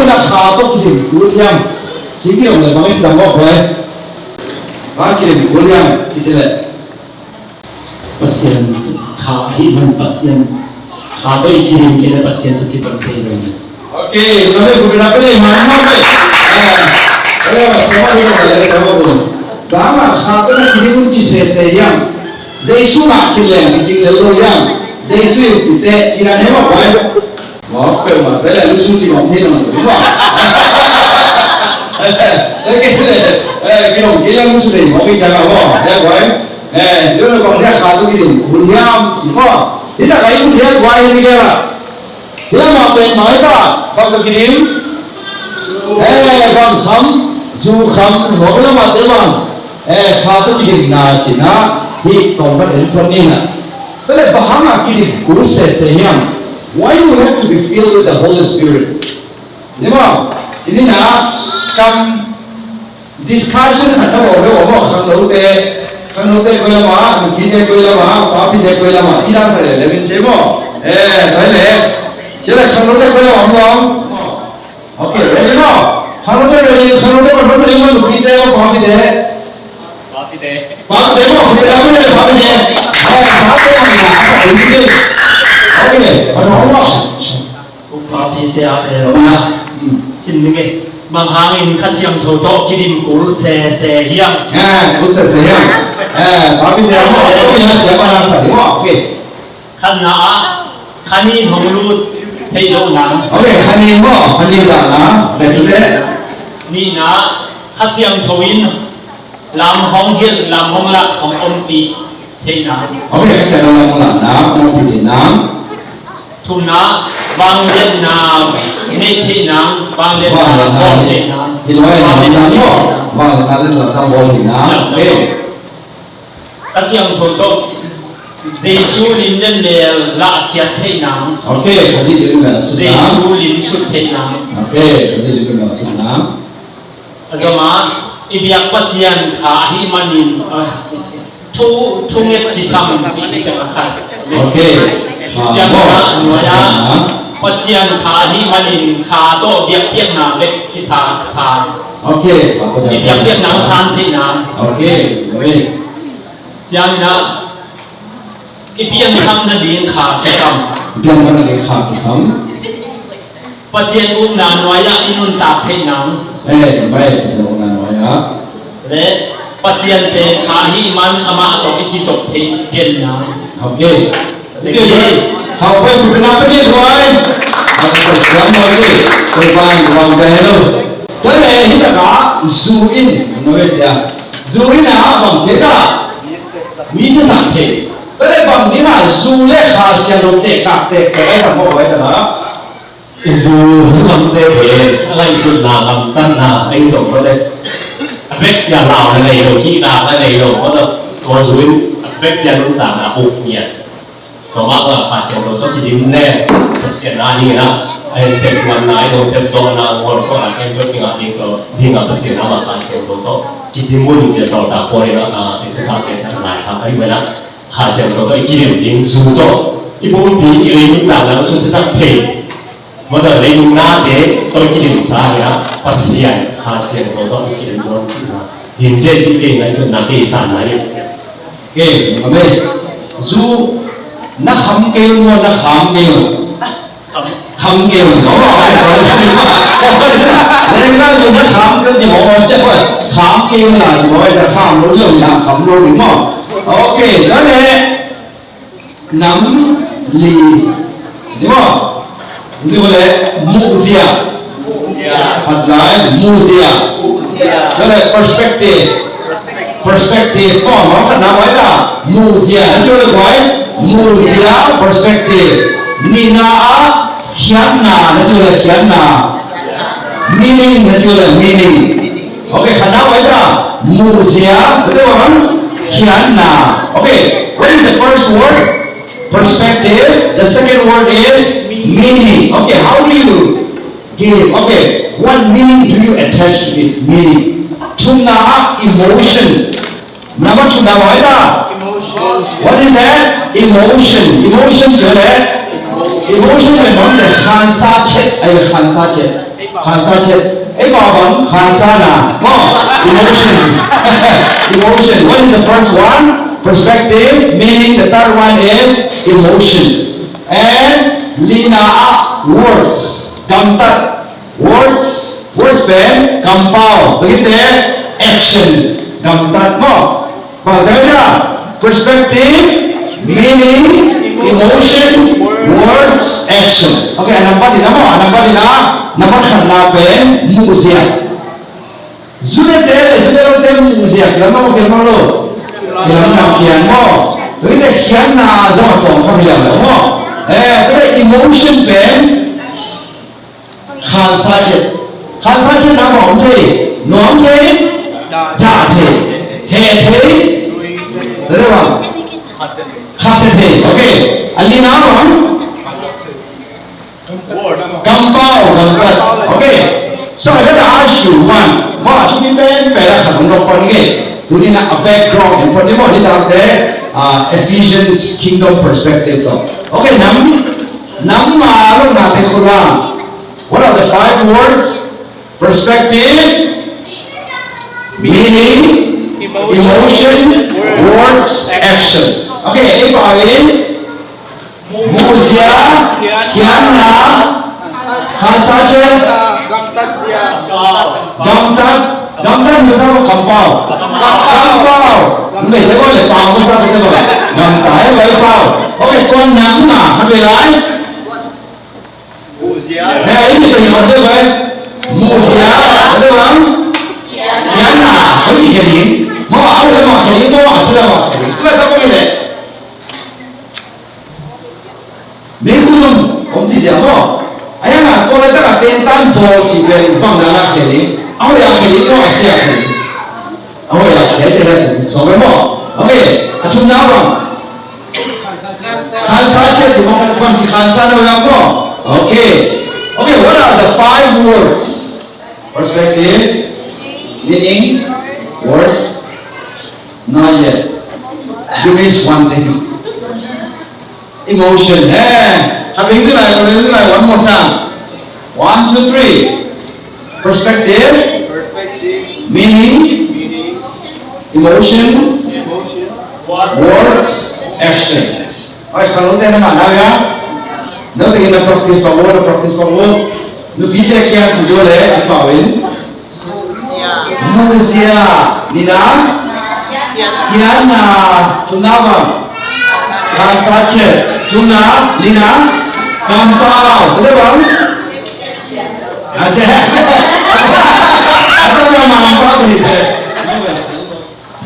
là khá tốt thì điểm cú thiam chính điều này bằng cái sự ngọc rồi và cái điểm cú thiam thì sẽ là pasien khá himan pasien khá tôi kirim cái là pasien tôi kisah thế rồi ok nó đây cũng là cái này mà nó vậy đây là sao mà đó mà khá tôi là kirim cũng chỉ sẽ yam Giêsu mà khi làm cái chính là rồi yam Giêsu thì tệ chỉ là nếu mà quay đó kiểu mà thế là lúc xuống chỉ bóng thiên là đúng không cái đồng kia lúc xuống thì có cái trái bảo không thế quay chứ là còn cái khá tôi cái điểm cuốn yam chỉ có thế là cái cuốn yam quay như thế là thế mà bên nói đó còn cái điểm còn khám dù khám nó là mà thế bằng khá tôi cái điểm nào chỉ là thì còn có đến phần này là tức là bảo mà cái điểm cuốn sẽ yam why do we have to be filled with the Holy Spirit? Đúng không? Cho nên là trong discussion hẳn nó bảo với bảo khăn đấu tê quay là mà, một khi tê quay là mà, quá phi tê quay là mà, chỉ đang phải để bên chế mò, đấy lẽ, chỉ là khăn đấu tê quay là mà không? Ok, ready no? khăn đấu tê ready, khăn đấu tê mà nó sẽ lên một phi tê mà quá phi tê. Quá phi tê mà, phi tê không phải quá phi tê. Quá phi tê là phải ứng đi. Ok, bạn nói không? cũng có thì thế à thế rồi xin nghe bằng hàng in khát siang thâu to kirim cul se hiam cul se hiam tapi dia mau itu yang siapa nasa dia mau ok khana khani honglu thấy đâu nắng ok khani là na betul ni na khát siang thâu in làm hong hiền làm hong lạc hong ôm pi thấy nắng ok saya nak mula na mau pergi nam thu na bang lên na nê thị nắng bang lên na bom thị nắng thì nói là nam đó bang lên là tam bom thì nam ok các siang thâu to Giêsu lim lên để lạ kiệt thị nắng ok cái gì đến là sự nam Giêsu lim xuất thị nắng ok cái gì đến là sự nam azama ibiak pasian kha hi manin thu nghe kisam chỉ cái khác ok Jangan nuaya pasian kha hi manin kha to biak biak na lek kisa san ok biak biak na san thi na ok rồi jangan na ibiak tham na din kha kisam biak na din kha kisam pasian na nuaya inun ta thi na baik pasian na nuaya le pasian te kha hi man ama to kisop thi gen na ok học với tụi nó biết rồi học phải sớm rồi đi tôi vòng về luôn tới đây thì là có zoom in nói gì à zoom in là bằng chế đó mỹ sẽ sản thị tới đây bằng như là zoom lên khá xe lông tệ cái đấy là một cái đó zoom không tệ về anh sụt nào làm tân nào anh dùng nó đây vết nhà lào này rồi khi nào này rồi có zoom vết nhà lúc nào là hụt nhiệt có mắt là khá xem rồi tôi chỉ điểm nè xem ra đi na ai xem quan này đâu xem cho na hoặc có là em tôi kinh nghiệm xem nó mà khá xem rồi tôi chỉ điểm muốn chỉ sau ta qua đi là cái sao cái thằng này thằng ấy vậy đó khá xem rồi tôi kinh nghiệm điểm dù tôi cái bốn bị ý những nào là xuất sắc thì mà đời lấy đúng na để tôi kinh nghiệm sao vậy đó phát hiện khá xem rồi tôi kinh nghiệm rồi hiện tại chỉ kinh nghiệm là cái sản này cái mà đây dù nó không kêu mà nó không kêu nó rồi nên nó dùng nó không cái gì mọi người chắc rồi không kêu là chỉ nói là không đối tượng là không luôn đúng không ok đó này nắm lì đúng không như vậy muzia Phật nói muzia cho nên perspective nó thật nào ấy là muzia cho nên nói muzia perspective nina hian na nó chưa là hian na meaning nó chưa là meaning ok khả năng ấy là muzia cái đó hian na ok what is the first word perspective the second word is meaning okay how do you give okay what meaning do you attach to it meaning chúng ta emotion number chúng ta nói là what is that emotion trở lại emotion là nói là khan sa chết Hansa Hansana. Emotion. Emotion. What is the first one? Perspective, meaning the third one is emotion. And Lina, words. Gamtat. Words pen, compound. Begitu ya? Action. Gamtat mo. Bagaimana? Perspective, meaning, emotion, words, action. Okay, nampak di nama, nampak karena pen muziak. Sudah muziak. Kenapa lo? Kenapa kian mo? Tapi deh kian na zaman tuh kami jalan mo. Tapi emotion pen Khansa nama om thế, nom thế, ya thế, he thế, đấy không? Khase thế, okay. Ali nama Gampau, okay. So I gotta ask you one. Mo, actually ben pera khatam dok pon ge. Duni na a background and pon mo ni tak de Ephesians kingdom perspective to. Okay, nam ma lo na te khula. What are the 5 words? Perspective, meaning, emotion, words, action. Okay, Ipawin, Muzia, Kiana, Hansachen, Gamtat bersama Kampau. Ini lepas lepas bersama kita boleh. Gamtat lepas. Okay, tuan nama, kami lain. Ini jadi apa tu? Musia, ada orang? Kiana, kau cakap ni, mau awal mau kali, mau asal mau kali. Tu apa kau ni? Minggu kau cakap apa? Ayah nak kau letak kat tentan bol cipeng bang dalam kali. Awal yang kali kau asal kali. Awal yang kali cakap sampai mau. Okay, acum apa? Hansa cakap tu bang cakap Hansa ada orang apa? Okay. Okay, what are the 5 words? Perspective, meaning, words, not yet. You miss one thing. Emotion. Having to like one more time. 1, 2, 3. Perspective, meaning, emotion, words, action. Alright, kalau kita nak ya. Nanti kita practice power. Nupita kian sejauh le, Ipawin. Musia, Nina, Kiana, Tunava, Hansache, Tuna, Nina, Kampau, betul bang? Asal, apa nama Kampau ni sah?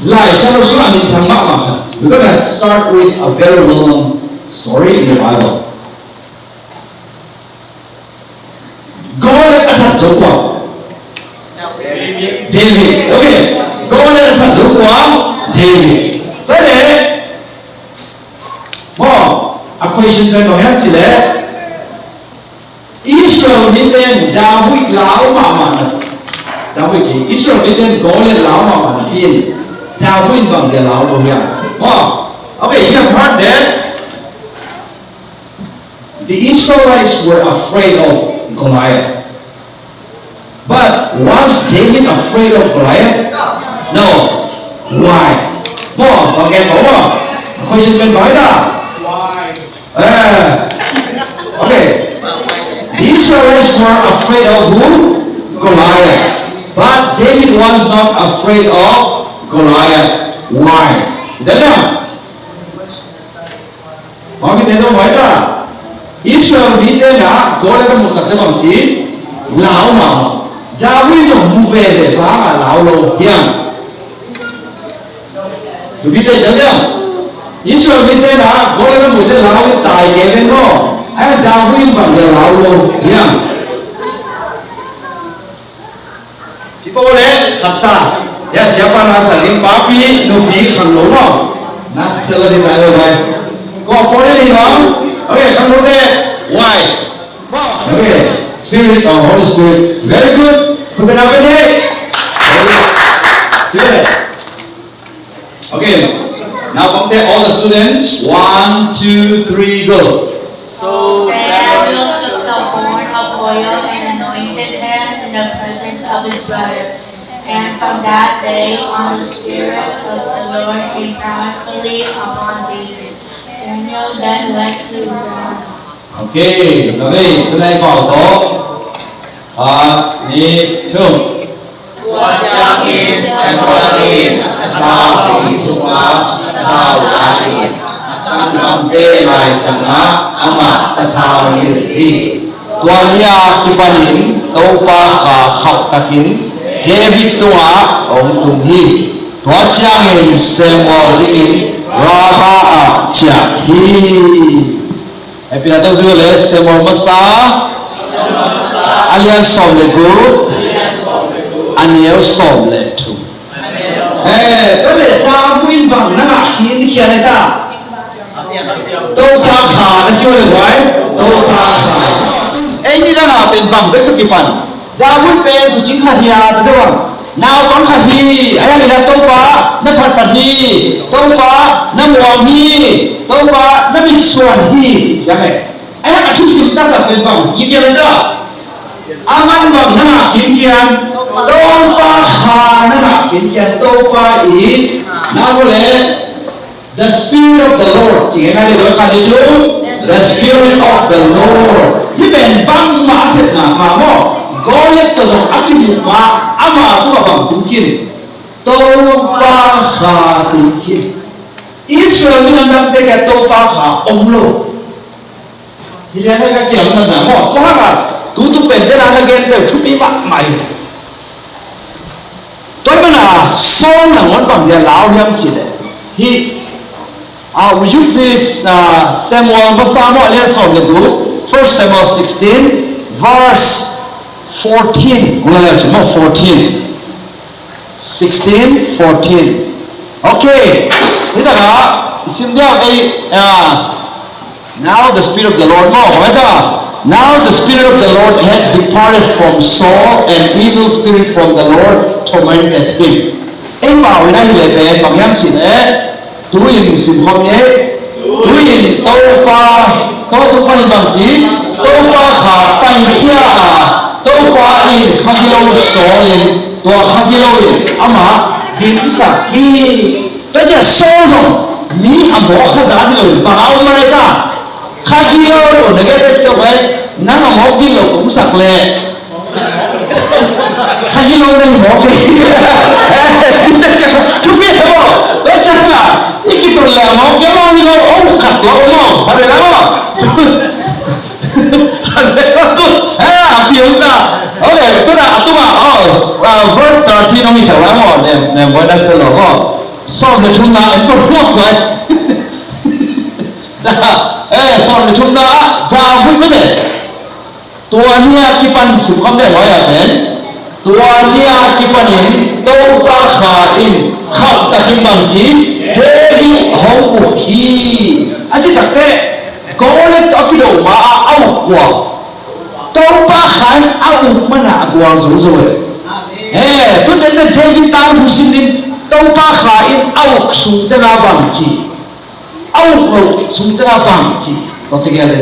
Lai, saya rasa ni sama macam. We're gonna start with a very well-known story in the Bible. God attacked David. Okay. God attacked David. Tadi, equation kan kau yang cile. Israel ni ten David lau mana? David ni Israel ni ten Goliath lau mana? Ini David bang dia lau dia. Okay, you have heard that the Israelites were afraid of Goliath. But was David afraid of Goliath? No. Why? Forget what? Question can buy that. Why? Okay. The Israelites were afraid of who? Goliath. But David was not afraid of Goliath. Why? Tidak. Mau kita tahu apa? Israel bide na Goliath ka mukate bangsi lao ma David no move de ba lao lo yang bide jaya Israel bide na Goliath ka mukate lao tai ge no ay David bang de lao lo yang siapa boleh kata ya siapa nasa lim papi nubi kan lo no nasa lo di tayo ba kau boleh ni no. Okay, come over there. Why? Okay, Spirit or Holy Spirit. Very good. Put it up in there. Good. Okay, now come there, all the students. 1, 2, 3, go. So Sarah took the horn of oil and anointed anointed him in the presence of his brother. And from that day on, the Spirit of the Lord came powerfully upon David. Samuel then went to Ramah. Ok, là đây, từ đây bảo tố ni chung Wajakin Samuelin Tao Di Suma Tao Dahin Sanam Te Mai Sana Ama Satao Nirti tuanya kipanin topa kha khak takin David tua ong tung hi tua chiangin Samuel dingin Rama chia hi epina tau zu le Samuel masa alian som le gu aniel som le tu to le ta fuin bang na hin khia le ta topa kha na chiu le wai topa kha ai ni na pen bang be tu ki fan David pen tu ching kha hia ta de bang nào con khả hi ai là tông quá nó phật phật hi tông quá nó muam hi tông quá nó bị xuân hi chỉ chẳng này ai là chút xíu ta tập bên vòng như kia đó aman vòng nó là khiến kian tông quá hà nó là khiến kian tông quá ý nào có lẽ the spirit of the Lord chỉ ngay đây khả đi chú the spirit of the Lord như bên băng mã sệt là mà mò Goliath to zong attribute ma ama tu bang tumkin to pa kha tumkin Israel min nam te ka to pa kha omlo dia na ka kiam na mo to ha tu pen de na gen de thu pi ma mai to bana so na ngon bang dia lao yam chi le hi would you please Samuel basamo le so le du 1 Samuel 16 verse 14, 14, 16, 14. Okay, now the Spirit of the Lord, now the Spirit of the Lord had departed from Saul, and evil spirit from the Lord tormented him. Anh bảo này là về bằng em chỉ đấy, tôi in xin hôm nhé, tôi in đâu qua, số tôi qua bằng gì, đâu qua khả tay kia đâu qua in khang lâu số in tua khang lâu in ama hiểm sa hi tới giờ số rồi mi am bỏ khá giá thì rồi bảo mà ta khang lâu rồi này cái cái vậy nắng mà một kilo cũng sặc lẹ khang lâu này một cái chú biết không tôi chắc là cái tôi là một cái bao nhiêu ông cắt lỗ không phải là không okay, tôi đã verse 13 ông hiểu lắm rồi, nè mới đã sửa rồi, sau này chúng ta tôi không rồi, sau này chúng ta David mới đấy, tuanya kipan sukam deh loh ya ben, tuanya kipan ini, tau tak in, kau tak kipan ji, David hong uhi, aja tak deh, kau lihat tak kilo ma awak kuah. Tâu ba khai áo mà nạ quang rồi tôi đến đây David tao thu xin đi tâu ba khai áo sung tên là bằng chi áo sung tên là bằng chi có thể nghe đây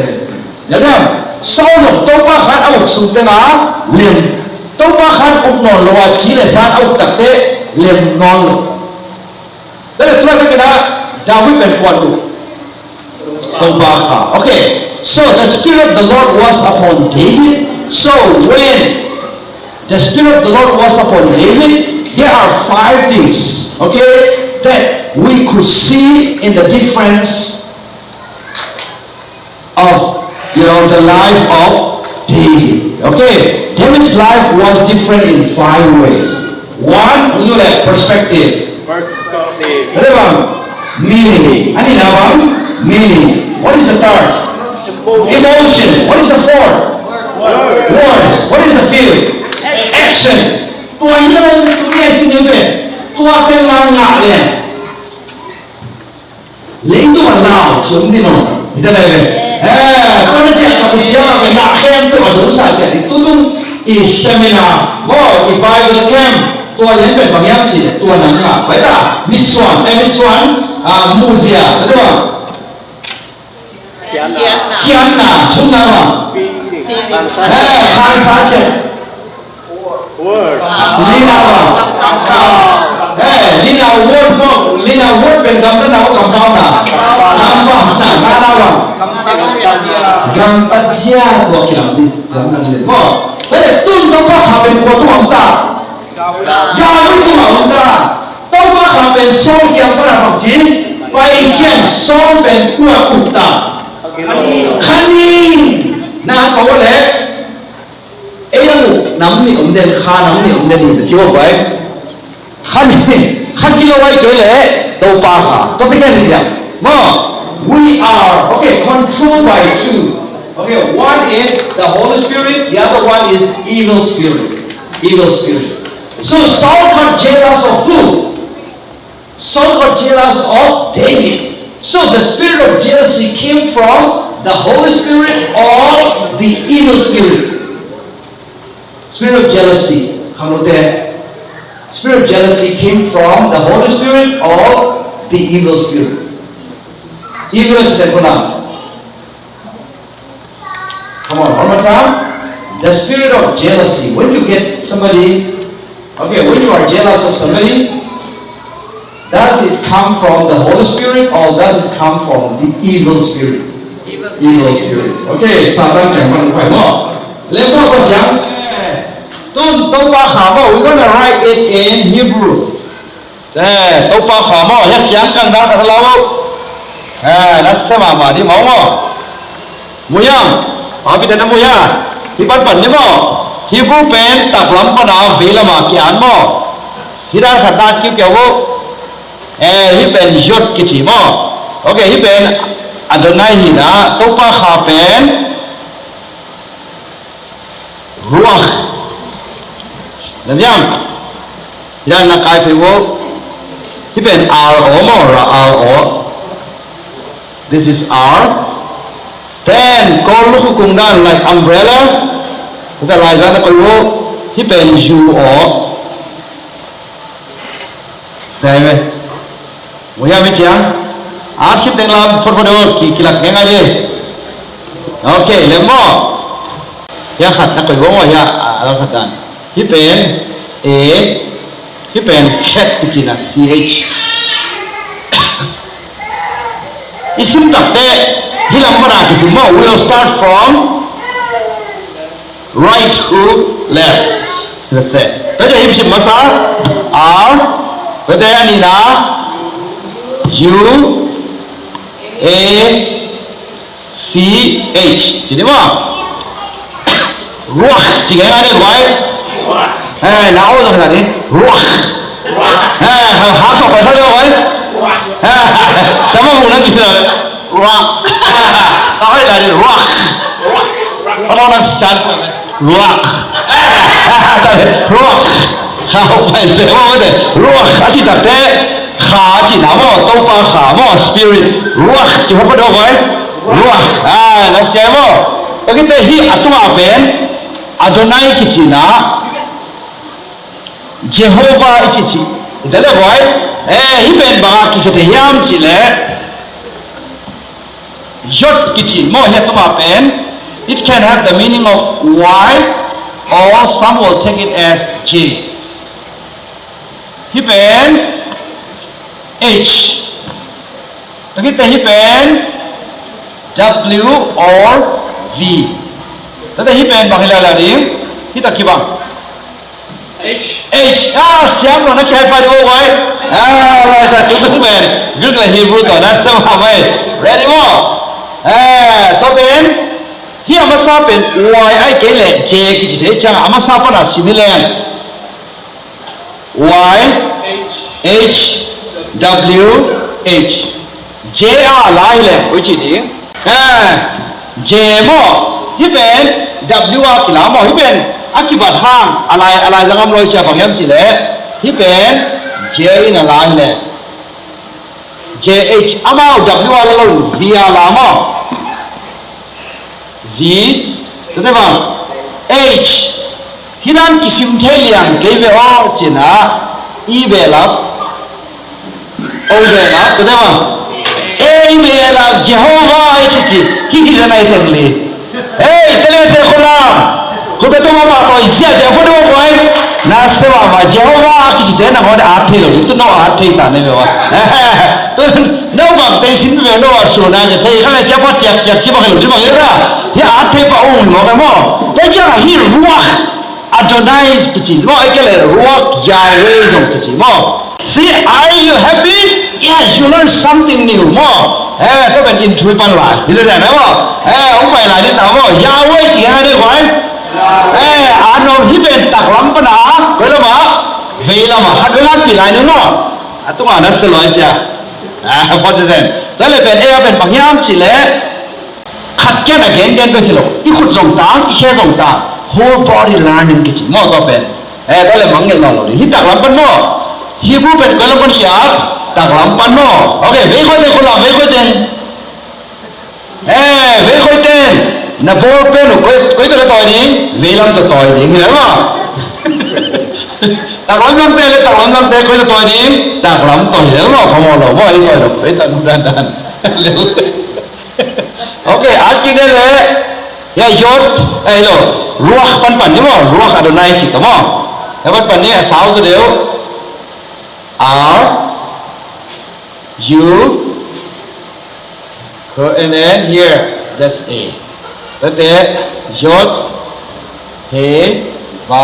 nhớ không sau rồi tâu ba khai áo sung tên là liền tâu ba khai ốc non là chỉ là san áo đặc tế liền non đây là tôi cái đó David bên quan đủ tâu ba khai okay. So the Spirit of the Lord was upon David. So when the Spirit of the Lord was upon David, there are 5 things, okay, that we could see in the difference of, the life of David. Okay, David's life was different in 5 ways. 1, look at perspective. Meaning. Meaning. What is the third? Emotion. What is the fourth? Words. What is the fifth? Action. Tua hilang dunia sini be. Tua tenang ngak le. Le itu mana? Cuma di mana? Bisa le. Kau cakap kamu siapa? Nak camp tu masuk saja. Itu tu seminar. Di Bible camp. Tua lain be banyak sih. Tua nangak. Baiklah. Which one? Musia. Betul tak? Kiana, chúng ta mà, khai sáng chết, Lina ba? Lina word mo. Lina word ben gamda na ako kampaw na. Kampaw na. Ngana ba? Gampasya to kilang di. Ganang din mo. Pero tun to pa hapen ko to ang ta. Gawin ko ang ta. To pa hapen song yang para pagjin. Pai hian song ben kuwa uta. Kanin na pawale. Ayang namni umden kha namni umden ni chiwa bai. Han kilo wai kele to pa kha. To tiga ni jam. Mo we are okay controlled by two. Okay, one is the Holy Spirit, the other one is evil spirit. Evil spirit. So Saul got jealous of who? Saul got jealous of David. So the spirit of jealousy came from the Holy Spirit or the evil spirit. Spirit of jealousy. Spirit of jealousy came from the Holy Spirit or the evil spirit. Evil is the Come on, one more time. The spirit of jealousy. When you get somebody, okay, when you are jealous of somebody, does it come from the Holy Spirit or does it come from the evil spirit? Evil spirit. Okay, Satan can quite more. Let's go for jump. We're going to write it in Hebrew. There, Topa Hamo, Yachang Kang Daka Lao. That's sama di mau muyang api tena muyang hibat pan ni mo Hebrew pen tak lampa na vela ma kian mo hidan khata ki kyo hi pen jot kichi mo okay hi pen Adonai hina topa kha pen ruach namyam hidan na kai pe wo hi pen ro mo ro This is R. Then call look kungdan like umbrella. Kita laisa na kayo hipen U O. Same. Muya meciang. Akhir tengah forward kilak nenga je. Okay, lembo. Ya khat na kayo mo ya alam khatan. Hipen A. Hipen chat kichina CH. Isim takte hilang mana kisimo. We will start from right to left. Let's say. Taja himsim masa R. Bedaya nina U A C H. Jadi apa? Ruah. Jika ada ruah. Now dah tadi ruah. Hasok bahasa Jawa. Sama mula bisa rock. Tahu dari rock. Orang san rock. Rock. Kau pasal apa deh? Rock. Asyik tak deh. Haji nama topa hamo spirit. Rock. Cuma pada apa? Rock. Nasi apa? Begitu hi atu apen. Adonai kicina. Jehovah ichichi. Itulah boy. Hipen baga kita hiam cile. Jot kicin mo hiat tuma pen. It can have the meaning of Y, or some will take it as J. Hipen H. Kita hipen W or V. Tadi hipen bahila lari. Kita kibang. H. Siam lo nak kaya pada orang. Satu tu pen. Good lah Hebrew tu. Nasa apa? Ready mo? Tu pen. Hi amasa pen. Y I kele J kita cakap amasa apa nak similar. Y H W H. J lah le. Uci ni. J mo. Hi pen W kila mo. Hi pen. Akibat hang alai jangan loy siapa yang cile, hipen J in alai le, JH amau W alai V alamo, V, tu bang H, hidan kisim theliang keve o cina, E belap, O belap, tu bang A belap Jehovah ichi, hi janai tengli, hey tengah sekolah. Kau betul mama atau isi aja, apa dia mau buat? na sewa ma Jehovah ki te na ngode a the lo tu no a the ta ne me wa tu no ba te sin me no a so na ke thei kha se pa chak chak chi ba lo ti ba le ra ya a the pa o mo ka mo te cha hi ruach Adonai ki chi mo ai ke le ruach Yahweh jong ki chi mo see are you happy yes you learn something new mo to ben in thui pan la bi se na mo ông phải lại đi tao mo Yahweh chỉ hai đây phải ano hiben taklam pa na ko la ma vela ma hadla pilai no atunga na seloi cha what is that tale ben ben pangyam chi le khat ken again be hilo I khut jong ta I khe jong ta whole body learning ki chi mo to ben tale mangel no lo hi taklam pa no hi bu ben ko la kon kya taklam pa no okay ve ko de ko la ve ko den ve ko den na ball pen ko to toy ni velam to toy ni hiểu không taklam nam te ko to toy ni taklam to hiểu không không lo bo ai toy đâu ai tan dan dan okay aki de le ya yot ai lo ruach pan pan ni mo ruach Adonai chi mo ya pan ni sao zo deu are you and here just a Tete Yod He Va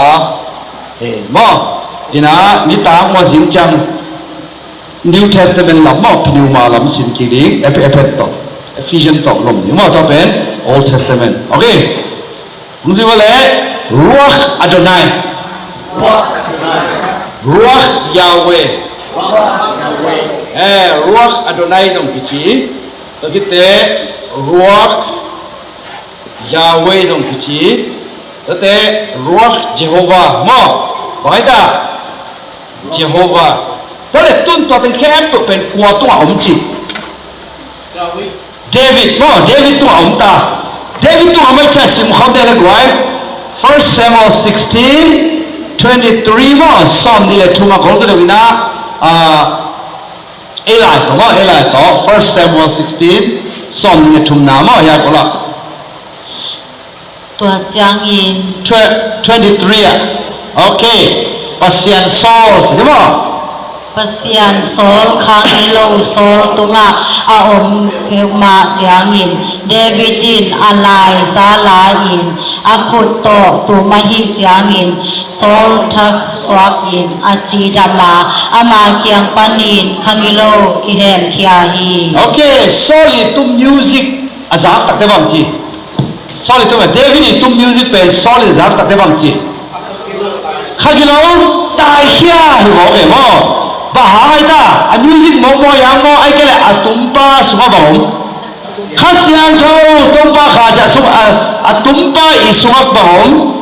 He Mo ina ni ta mo jing chang New Testament lam mo pneuma lam sin ki ri epet to Ephesians to lom ni mo to pen Old Testament okay mungsi wale ruach Adonai ruach Yahweh ruach Adonai jong kichi to kite ruach Yahweh jong kichi tate ruach Jehovah mo bai da Jehovah tale tun to ten khem to pen kwa to om chi David mo David to om ta David to am cha sim kham de la gwai 1 Samuel 16:23 mo som ni le thuma khol de wina Eli to mo Eli to 1 Samuel 16 som ni le thum na mo ya ko la Tua Chang In 23 okay Pasian Saul chứ đúng không Pasian Saul Khang Ilo Saul Tunga Aom Kema Chang In Davidin Alai Sala In Akut To Tumahi Chang In Saul Thak Swak In Achidama Ama Kiang Panin Khang Ilo Kihem Kiahi okay Saul itu music azak tak tebang chi Saul itu David itu music pen Saul azak tak tebang chi khagilo tai khia hi mo ke mo bahai da a music mo yang mo ai ke le atumpa suma bom khasian tho tumpa kha ja su atumpa I suma bom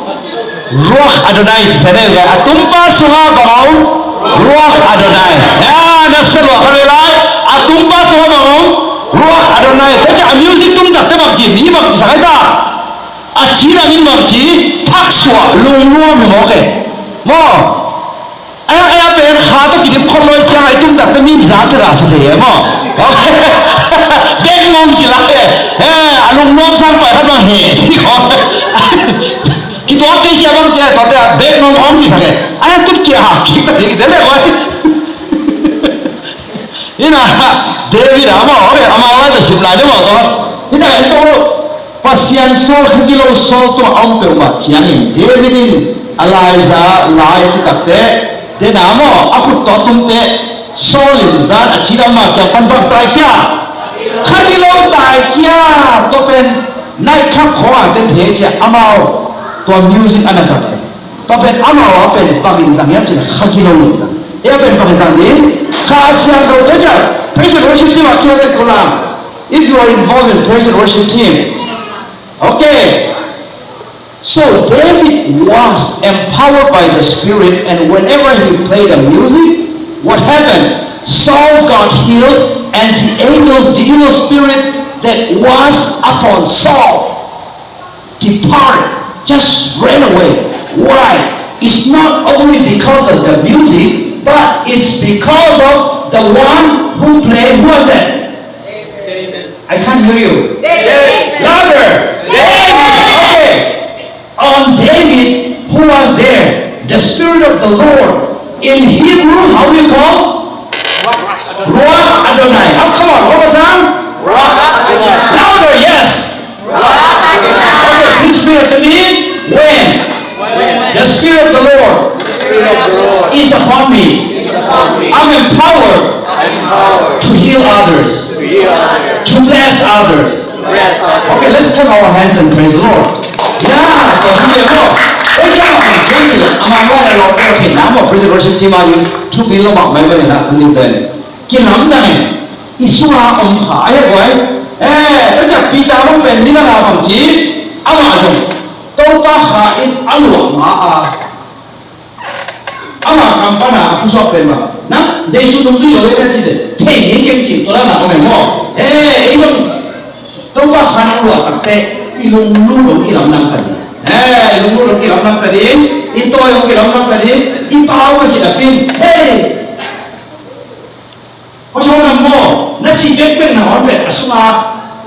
ruach Adonai sene ga atumpa suma bom ruach Adonai ya na selo kharela atumpa suma bom ruach Adonai ta ja music tum tak te bak ji ni bak sai da a chi la min bak ji thak swa lung lo mo ke mo ai pen kha to ki phol loi cha ai tum dak te min za cha ra sa the mo den ngom chi la alung nom sang pa khat bang he ti ko ki to ke sia bang cha to te bek nom om chi sa ke ai tu ki ha ki ta de le oi ina David ama ore ama la to sim la de mo to ina ai to pasian sol khilo sol to om pe ma chiang in David in Eliza lai chi takte de namo akut to tumte solin zan achirama kya panbak tai kya khadilo tai kya to pen nai khap khoa de the che amao to music anasa to pen amao pen pagin sang yam chi khadilo zan e pen pagin sang ni kha sian do cha praise and worship team akya de kolam if you are involved in praise and worship team okay. So David was empowered by the Spirit, and whenever he played the music, what happened? Saul got healed, and the evil spirit that was upon Saul departed, just ran away. Why? It's not only because of the music, but it's because of the one who played. Who was that? David. I can't hear you. David. Louder. David. Okay. On David, who was there, the Spirit of the Lord. In Hebrew, how do you call? Ruach Adonai. Come on, one more time. Louder, yes. Okay, please repeat after me. When the Spirit of the Lord is upon me, I'm empowered to heal others, to bless others. Okay, let's turn our hands and praise the Lord. Yeah, ama kampana apuso pema na Yesu tunzu yo le chide te yin yin ji to la na ko me mo ilong to ba khan lo takte ilong lu lo ki lam nam ta di ilong lu lo ki lam nam ta di ito yo ki lam nam ta di I pa wa ki da pin ko so na mo na chi bek bek na on be asuma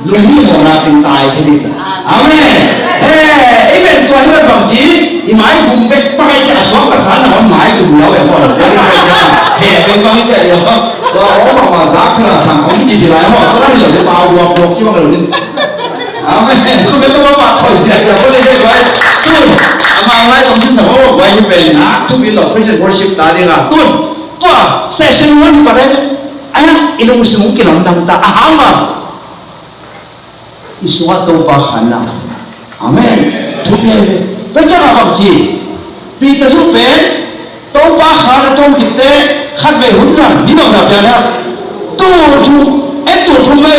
lu hi mo na tin tai ki di ta amen amen to hi ba ji I mai bung bek pa cha so ka sa na on mai du lo be mo laเป็นความเจ๋งเหรอก็โอ้มาซักขนาดสั่งของจีจีไรหมดก็ได้เลยมาวัวโปรกที่ว่าเราเนี่ยไม่คุณไม่ต้องมาถอยเสียจะก็เลยได้ไว้ตุ้นมาอะไรตรงที่สมมติไว้เป็นนะทุกปีเรา present worship ตาดีละตุ้นตัว session วันก็ได้ไอ้อินุสมุกิลองดังตาอามาอิสวะตัวปะหันนาสอาเมนทุกอย่างเป็นเจ้าบางทีปีตะสุเป็นตัวปะหันตัวกิเตขัดไปหุ่นจังนี่น้องจะเปลี่ยนแล้วตู้ทุกตู้ทุกไม่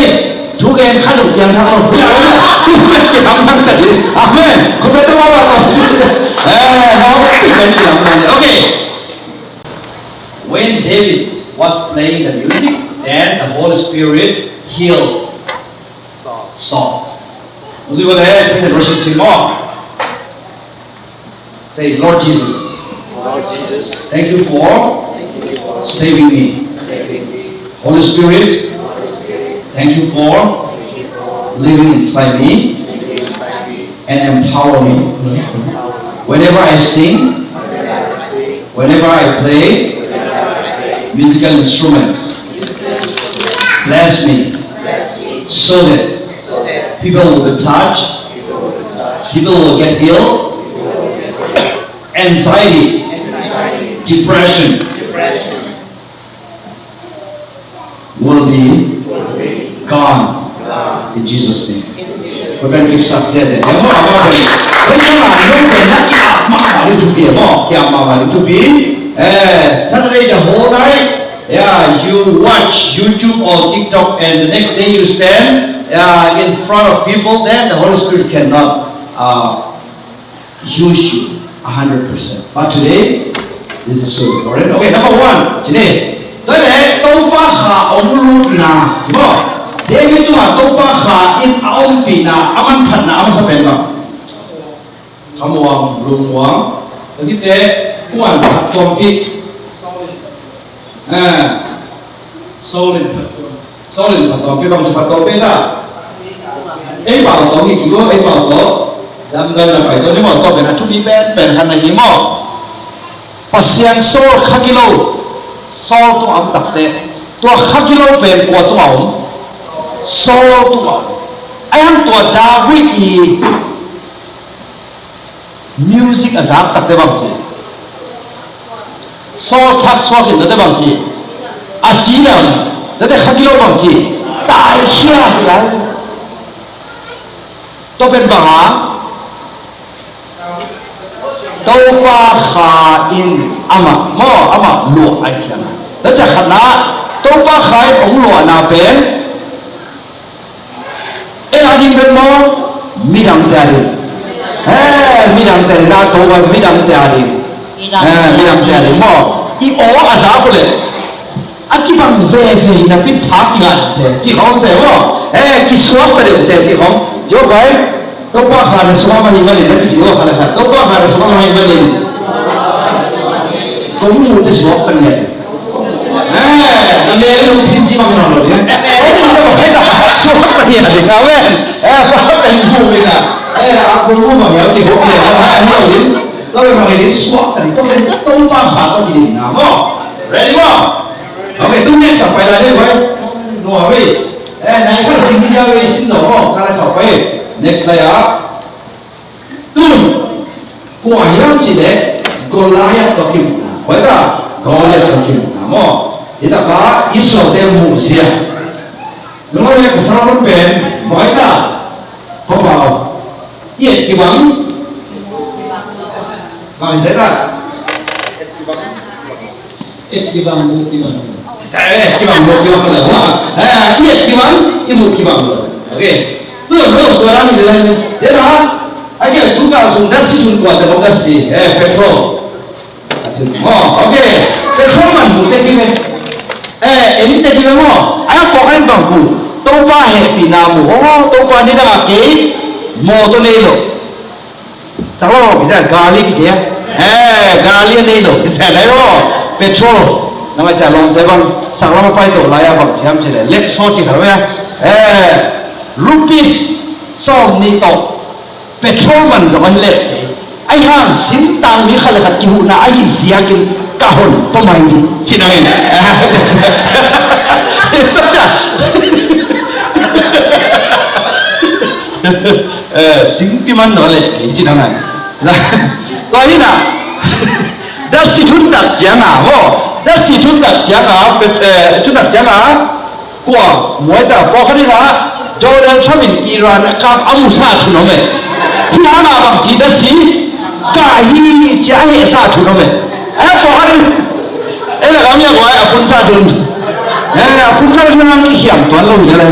ทุกแกนขัดเปลี่ยนทั้งหมดตู้ไม่เกี่ยวกับมันแต่ดิอาเมนคุณไม่ต้องมาว่าเราเขาเป็นอย่างนั้นโอเค When David was playing the music, then the Holy Spirit healed Saul. Let's go ahead, praise and worship to more. Say, Lord Jesus, thank you for saving me. Holy Spirit, thank you for living inside me and empower me. Whenever I sing, whenever I play musical instruments, bless me so that people will be touched, people will get healed, anxiety, depression will be gone in Jesus' name. We're going to give success. Saturday the whole night, you watch YouTube or TikTok, and the next day you stand in front of people. Then the Holy Spirit cannot use you 100%. But today, this is so important. Okay, number one, today, topa kha omlu na, sibo. David tu topa kha in aompi na, aman phan na, aman saben ba. Kamuang lungwang, tadi te kuan phatompi. Solin phatompi bang phatompi la. Bảo có thì có bảo có. Làm gần là phải tôi nếu mà tôi phải là chúc đi bên hành này mò. Pasien sol khakilo sol tu am takte tu khakilo pen ko tu am sol tu am ayam tu David I music azam takte bang chi sol thak sol kin de bang chi a chi nam de khakilo bang chi tai hia lai to pen bang ha topa kha in ama lo ai sian ta cha khana topa khai ong lo na pen ela ding ben mo midang ta ri midang ta na to wa midang ta ri midang ta ri mo I o aza ko le akibang ve na pin thak ngan se ji hong se wo ki swak ta de se ji hong jo bai topa kha na swak ma ni ma ni na ki jo kha la kha topa kha na swak ma ni ma ni cũng một cái số phần này, nó lên luôn phim chi bằng nào rồi đấy, nó có cái là số phần này là gì nào vậy, phát thành mù này là, là cũng mua bảo hiểm chỉ có tiền, hiểu đến, เราไปฟังไอ้นี่สวะแต่ต้องฟังขาต้องกินน้ำมั้ง ready มั้งโอเคตุ้งเนี่ยสับไปแล้วเนี่ยไว้หนัวไปไหนข้าสิ่งที่จะไปสิ่งหนอข้าเลยสับไป next เลยอ่ะตุ้งกว่าอย่างจีเล่กอลายะตัวกินนะไว้ก็กอลายะตัวกินนะมั้งนี่ตาก็อิสระเต็มหมู่เสียลุงเราอยากสร้างเป็นไว้ก็พอเบาเยี่ยกี่บังมาเสร็จละกี่บังบุกี่บังใช่กี่บังบุกี่บังเลยว่าเยี่ยกี่บังยี่บุกี่บังเลยโอเคตัวนั้นนี่เลยเดี๋ยวนะไอ้เกี่ยทุกอย่างส่งดัชชีส่งกว่าแต่ไม่ดัชชีpetrol โอเค petrol มันบุเตกี่ไหมอันนี้เตกี่ไหมมั้งไอ้พวกนั้นต้องกูตัวบ้าเห็ดปีนามูตัวบ้านี่นะกี่โมตัวนี้หรอสักวันพี่จะกาลีกี่เจ้ากาลีนี่หรอพี่จะไหนหรอ petrol นั่นก็จะลงแต่บางสักวันไปตัวลายบางที่ทำเฉลี่ยเล็กโซ่จีเขาเนี่ยrupees ส่งนี่ตัว petrol มันจะไม่เล็กไอ้ห่างสินตังนี่เขาเลยขัดกิวนะไอ้เสียกินกะหนประมาณนี้จีนังเองสิ่งที่มันนั่นแหละจีนังไงตอนนี้นะดัชนีทุนดักเจียงอ่ะดัชนีทุนดักเจียงอ่ะทุนดักเจียงอ่ะกว่ามวยแต่พอเขาได้ละโดนชอบเป็นอิหร่านกับอัมซาทุนเอาไหมที่ฮานาบางจีดัชนีกาฮีจะให้ซาทุนเอาไหมพอเขาได้แล้วก็มีอะไรอ่ะคุณซาทุนคุณซาทุนนั่งที่เขียนตัวเราอยู่อะไร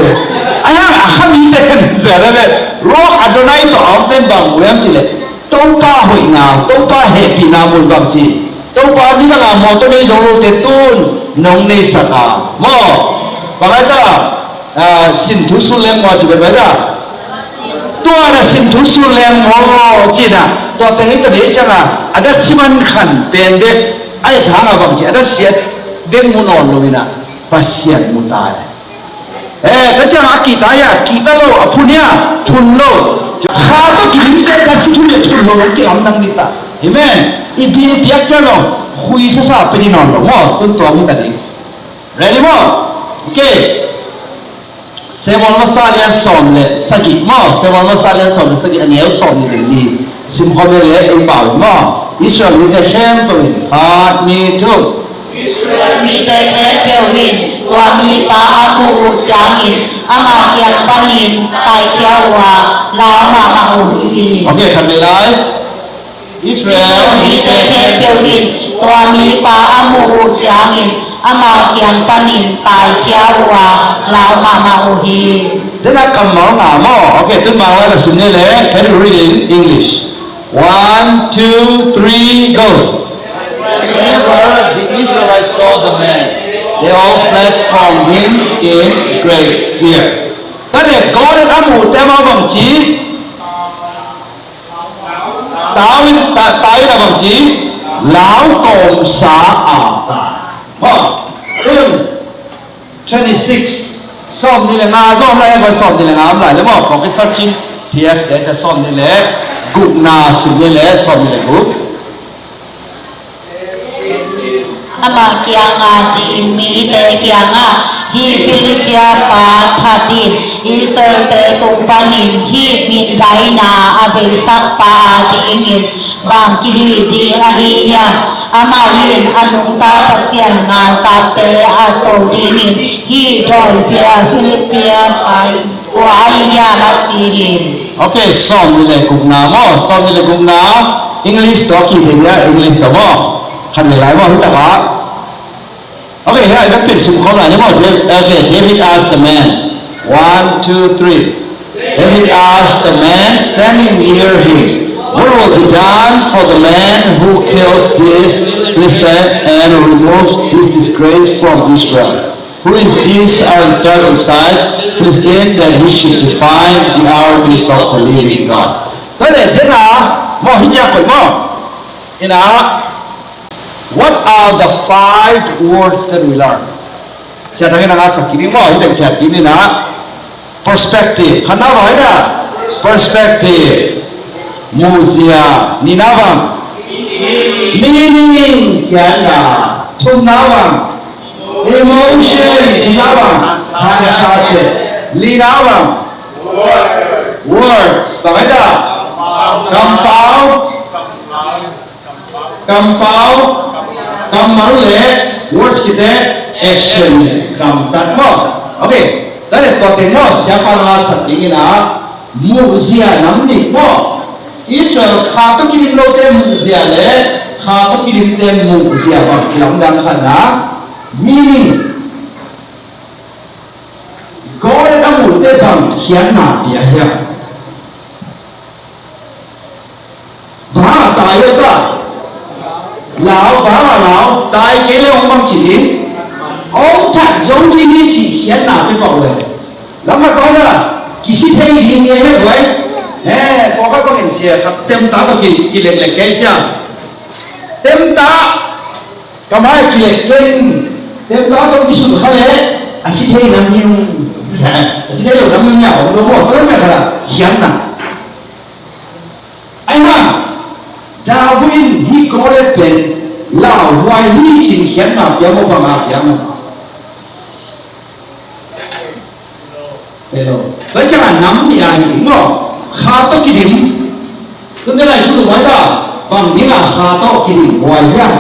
ข้ามีแต่เสียแล้วเนี่ยรออัดโนไนต่อเอาเป็นบางเรื่องจีเลยต้องป้าหอยนาต้องป้าเฮปีนามุนบางจีต้องป้านี่ละมอตัวนี้จงรู้เตตุนน้องนี่สักมอบางอะไรสินทุสุเลงมอจีเป็นอะไรตัวน่ะสินทุสุเลงมอจีน่ะตัวแต่เห็นแต่เด็กจังอันนั้นสิมันขันเป็นเด็กไอ้ทางบางจีอันนั้นเสียเด็กมุนอนลงนะปัสเสียมุตายก็จะหาkita lo apunya tun lo khato kilinte kasi tun lo ke amnang nita amen ibil piak chalo hui sa peni non lo mo tun to mi tadi ready mo okay semol masalian som le sagi mo semol masalian som le sagi aniel som ni sim hole le ei ba mo israel ni the champion heart me tooมีแต่แค่เปียววินตัวมีปลาอาคูจางอินอามาเกียงปานินไตเขียววาลาวมาอุบีโอเคทำได้เลยอิสราเอลมีแต่แค่เปียววินตัวมีปลาอาคูจางอินอามาเกียงปานินไตเขียววาลาวมาอุบีเดี๋ยวนักคำมองหาโมโอเคตุ้มมาไว้กับสุนีเลย Can you read in English 1 2 3 go Whenever the Israelites saw the man, they all fled from him in great fear. แต่เด็กก็ได้ทำหมู่แต่มาบางทีตายนะบางทีแล้วกอมสาอาตาย26 ซ่อมนี่แหละนาซ่อมอะไรก็ซ่อมนี่แหละงามหลายแล้วบอกของกิจจริงที่แอคเซจะซ่อมนี่แหละกุกนาสินี่แหละซ่อมนี่แหละกุกอามาเกียงาดีมีแต่เกียงาฮีฟิลิเกียปาทัดดินอิสราเอลตุปานินฮีมินไดนาอาเบสักปาติงินบางกิลีดีอาฮียาอามาวินอนุตาปเสียนงานกาเตอาโตดินินฮีดอยเปียฟิลิเปียไปวายามาจีหินโอเคซ่อมนี่แหละกุกนาโมซ่อมนี่แหละกุกนาอังกฤษตัวกี่เดียอังกฤษตัวโมขันไม่ไหลโมหิตาบะOkay, here I repeat some comment. Okay, David asked the man. 1, 2, 3. David asked the man standing near him, what will be done for the man who kills this Philistine and removes this disgrace from Israel? Who is this uncircumcised Philistine that he should defy the armies of the living God? What are the 5 words that we learn? Siya tangin nga sa kini mo, hindi kaya kini na perspective. Hanawa ina perspective. Musia, ninabang meaning hiện là thùng nào bằng emotion thùng nào bằng hạt sa chết lý nào bằng words bằng cái đó compound lệ words kita action kamtat mo okay đó là toàn tiền mo siapa nama settingin na muzia namni mo Israel khá tốt kirim lâu tem muzia lệ khá tốt kirim tem muzia bằng kilam đang khăn na meaning God đã một tên bằng hiến nào bia hiệp bà tài ơi ta lão bà mà lão tài cái lẽ ông bằng chỉ ông thật giống như chỉ hiến nào cái cậu rồi lắm mà có là kỳ sĩ thấy gì nghe hết vậy có các con hình chè khắp tem tá có kỳ lệ lệ cái chưa tem tá có mấy kỳ lệ kinh tem tá có cái sự khác đấy sĩ thấy làm nhiều sĩ thấy nhiều làm nhiều nó bỏ tới mấy cái là hiến nào anh ha Darwin he got a pen lao why he chỉ hiến nào bia một bằng áp bia một Hello. Vậy chắc là nắm thì ai hiểu không? Khá tốt cái điểm. Tôi nói lại chú được nói đó. Bằng nghĩa là khá tốt cái điểm ngoài ra.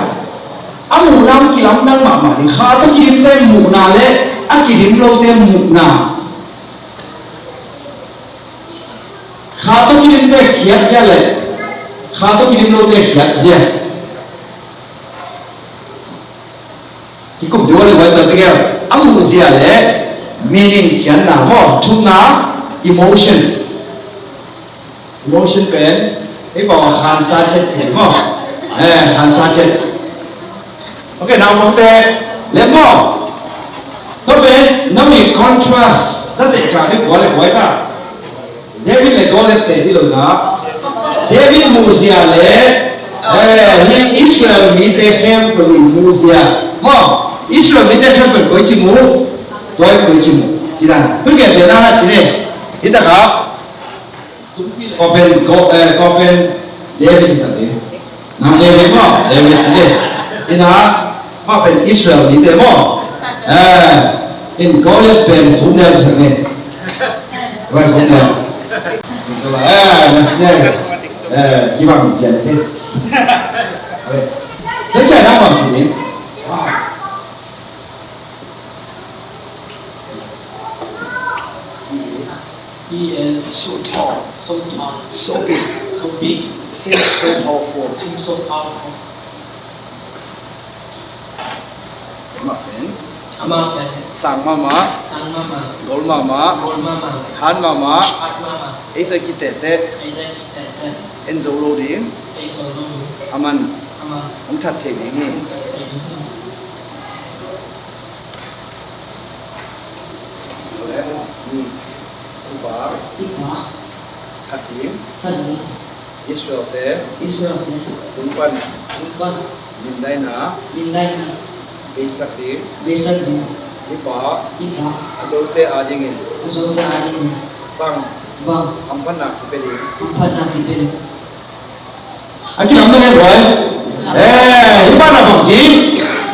Anh mù nam kỳ lắm đang mà thì khá tốt cái điểm tên mù nào lệ. Anh kỳ điểm lâu tên mù nào. Khá tốt cái điểm tên khiết ra lệ. Khá tốt cái điểm lâu tên khiết ra. Cái cục đứa là vậy tôi thấy không? Anh mù ra lệ. Meaning hiện là mo chung na emotion pen cái bảo khan sa chết thì mo khan sa chết ok nào một tệ lên mo tôi bên nó bị contrast nó tệ cả cái gọi là gọi ta David lại gọi là tệ đi rồi đó David Muzia lệ hiện Israel mi tệ hem của Muzia mo Israel mi tệ hem của coi chim mù tôi cũng chỉ chỉ là tôi kể về nó là chỉ này ít ta có David thì sao đấy nằm David mà David chỉ này thì nó mà bên Israel thì thế mà in có lên bên phụng đẹp sao này vậy phụng đẹp là xe chỉ bằng tiền chứ thế chạy đang bằng chỉ đấy He is so tall, so big, seems so powerful. Ama sang mama gol mama han mama ita kitete enzolo di aman ông thật thì nghe Iba Hadim Israel te Unpan Mindaina Besakdi Iba Azolte Adingin Bang Ampana Kipedi anh chị nắm được em rồi những bạn nào bằng gì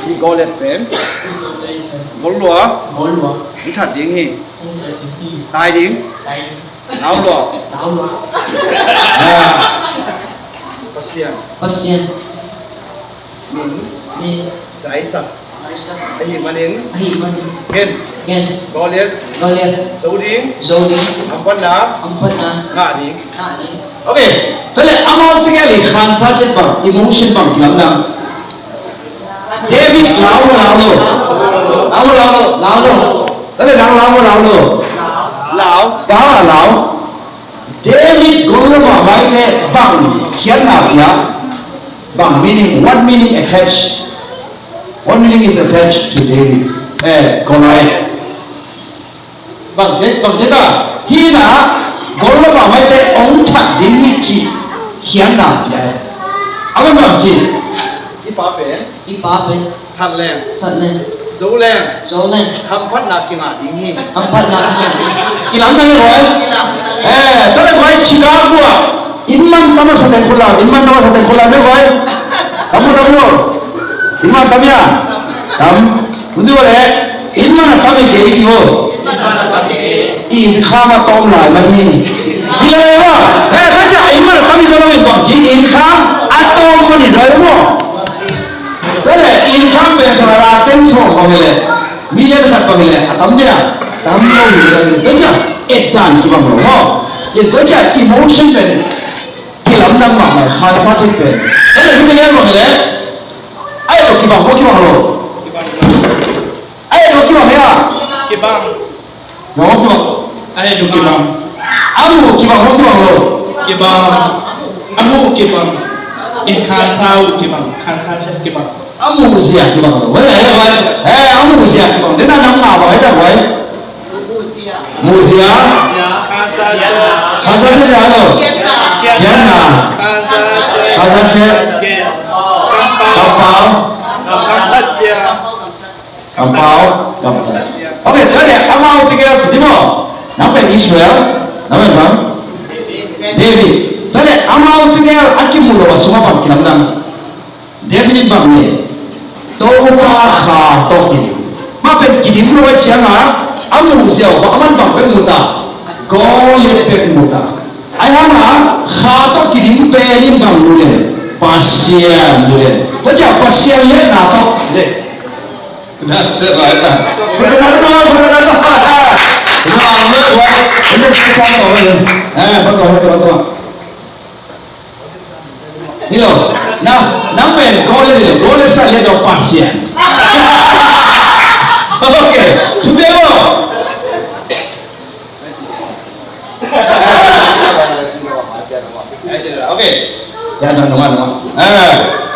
đi gọi lên phèn ngôn lúa những thật tiếng hi tai tiếng áo lúa pasien min đại sạch ai hi manin gen gọi lên dấu tiếng ampana ngã tiếng ok thế là amount cái này khan sa chết bằng emotion bằng lắm nào David lão thế là lão đó là lão David cũng là bài này bằng khiến nào nhá bằng meaning what meaning attached what meaning is attached to David còn này bằng chết à khi là gọi là bảo vệ để ông thật đến như chị hiến nào vậy ông bằng gì Ipa bên thật lên dấu lên hâm phát nạp kinh ngạc tiếng hi kỳ lắm đây rồi tôi lại gọi chị đó của in man tama sa tay khula đấy rồi 인마 땀이야. 땀. 무슨 말해? 인마나 땀이 개이지고. 인카마 똥 나이마니. 이래요. 그렇죠. 인마나 땀이 저러면 뭐지? 인카 아똥분이 저러고. 그래 인카 배서라 땡소 거기래. 미래를 살 거기래. 아 땀이야. 땀이 그렇죠. 일단 기본으로 뭐. 이 도대체 이모션은 기lam당 막말 한사직 배. 근데 근데 얘는 뭐래? 아이도 기방 뭐 기방으로? 아이도 기방해야. Kibang. 뭐 기방? Ayo kibang. 아무 기방 뭐 기방으로? Kibang. Amu kibang. In Kansao kibang. Kansa kibang. 아무 무시야 기방으로. 왜? 아무 무시야 기방. 내가 남아 봐 해다 왜? 무시야? 한사직 아니요. 옛날. 한사직. 깜빡. 깜빡. 오케이, 그래. 아마 어떻게 해야지? 뭐? 남편 이스라엘? 남편 방? 데비. 그래. 아마 어떻게 해야 아끼 물어봐. 수마방 기남당. 데비님 방에 또바하 또기리. 마pen 기림 물어봐 지않아. 아무 무시하고 아만 방 백무다. 거예 백무다. 아야마 하도 기림 빼님 방 물에. pasien mulai. Macam pasien lihat nato. That's right. Benar. Ini kita tahu. Betul. Ini nah, nampen goleh saya jauh pasien. Oke, cuba lo. Oke. Ya, no.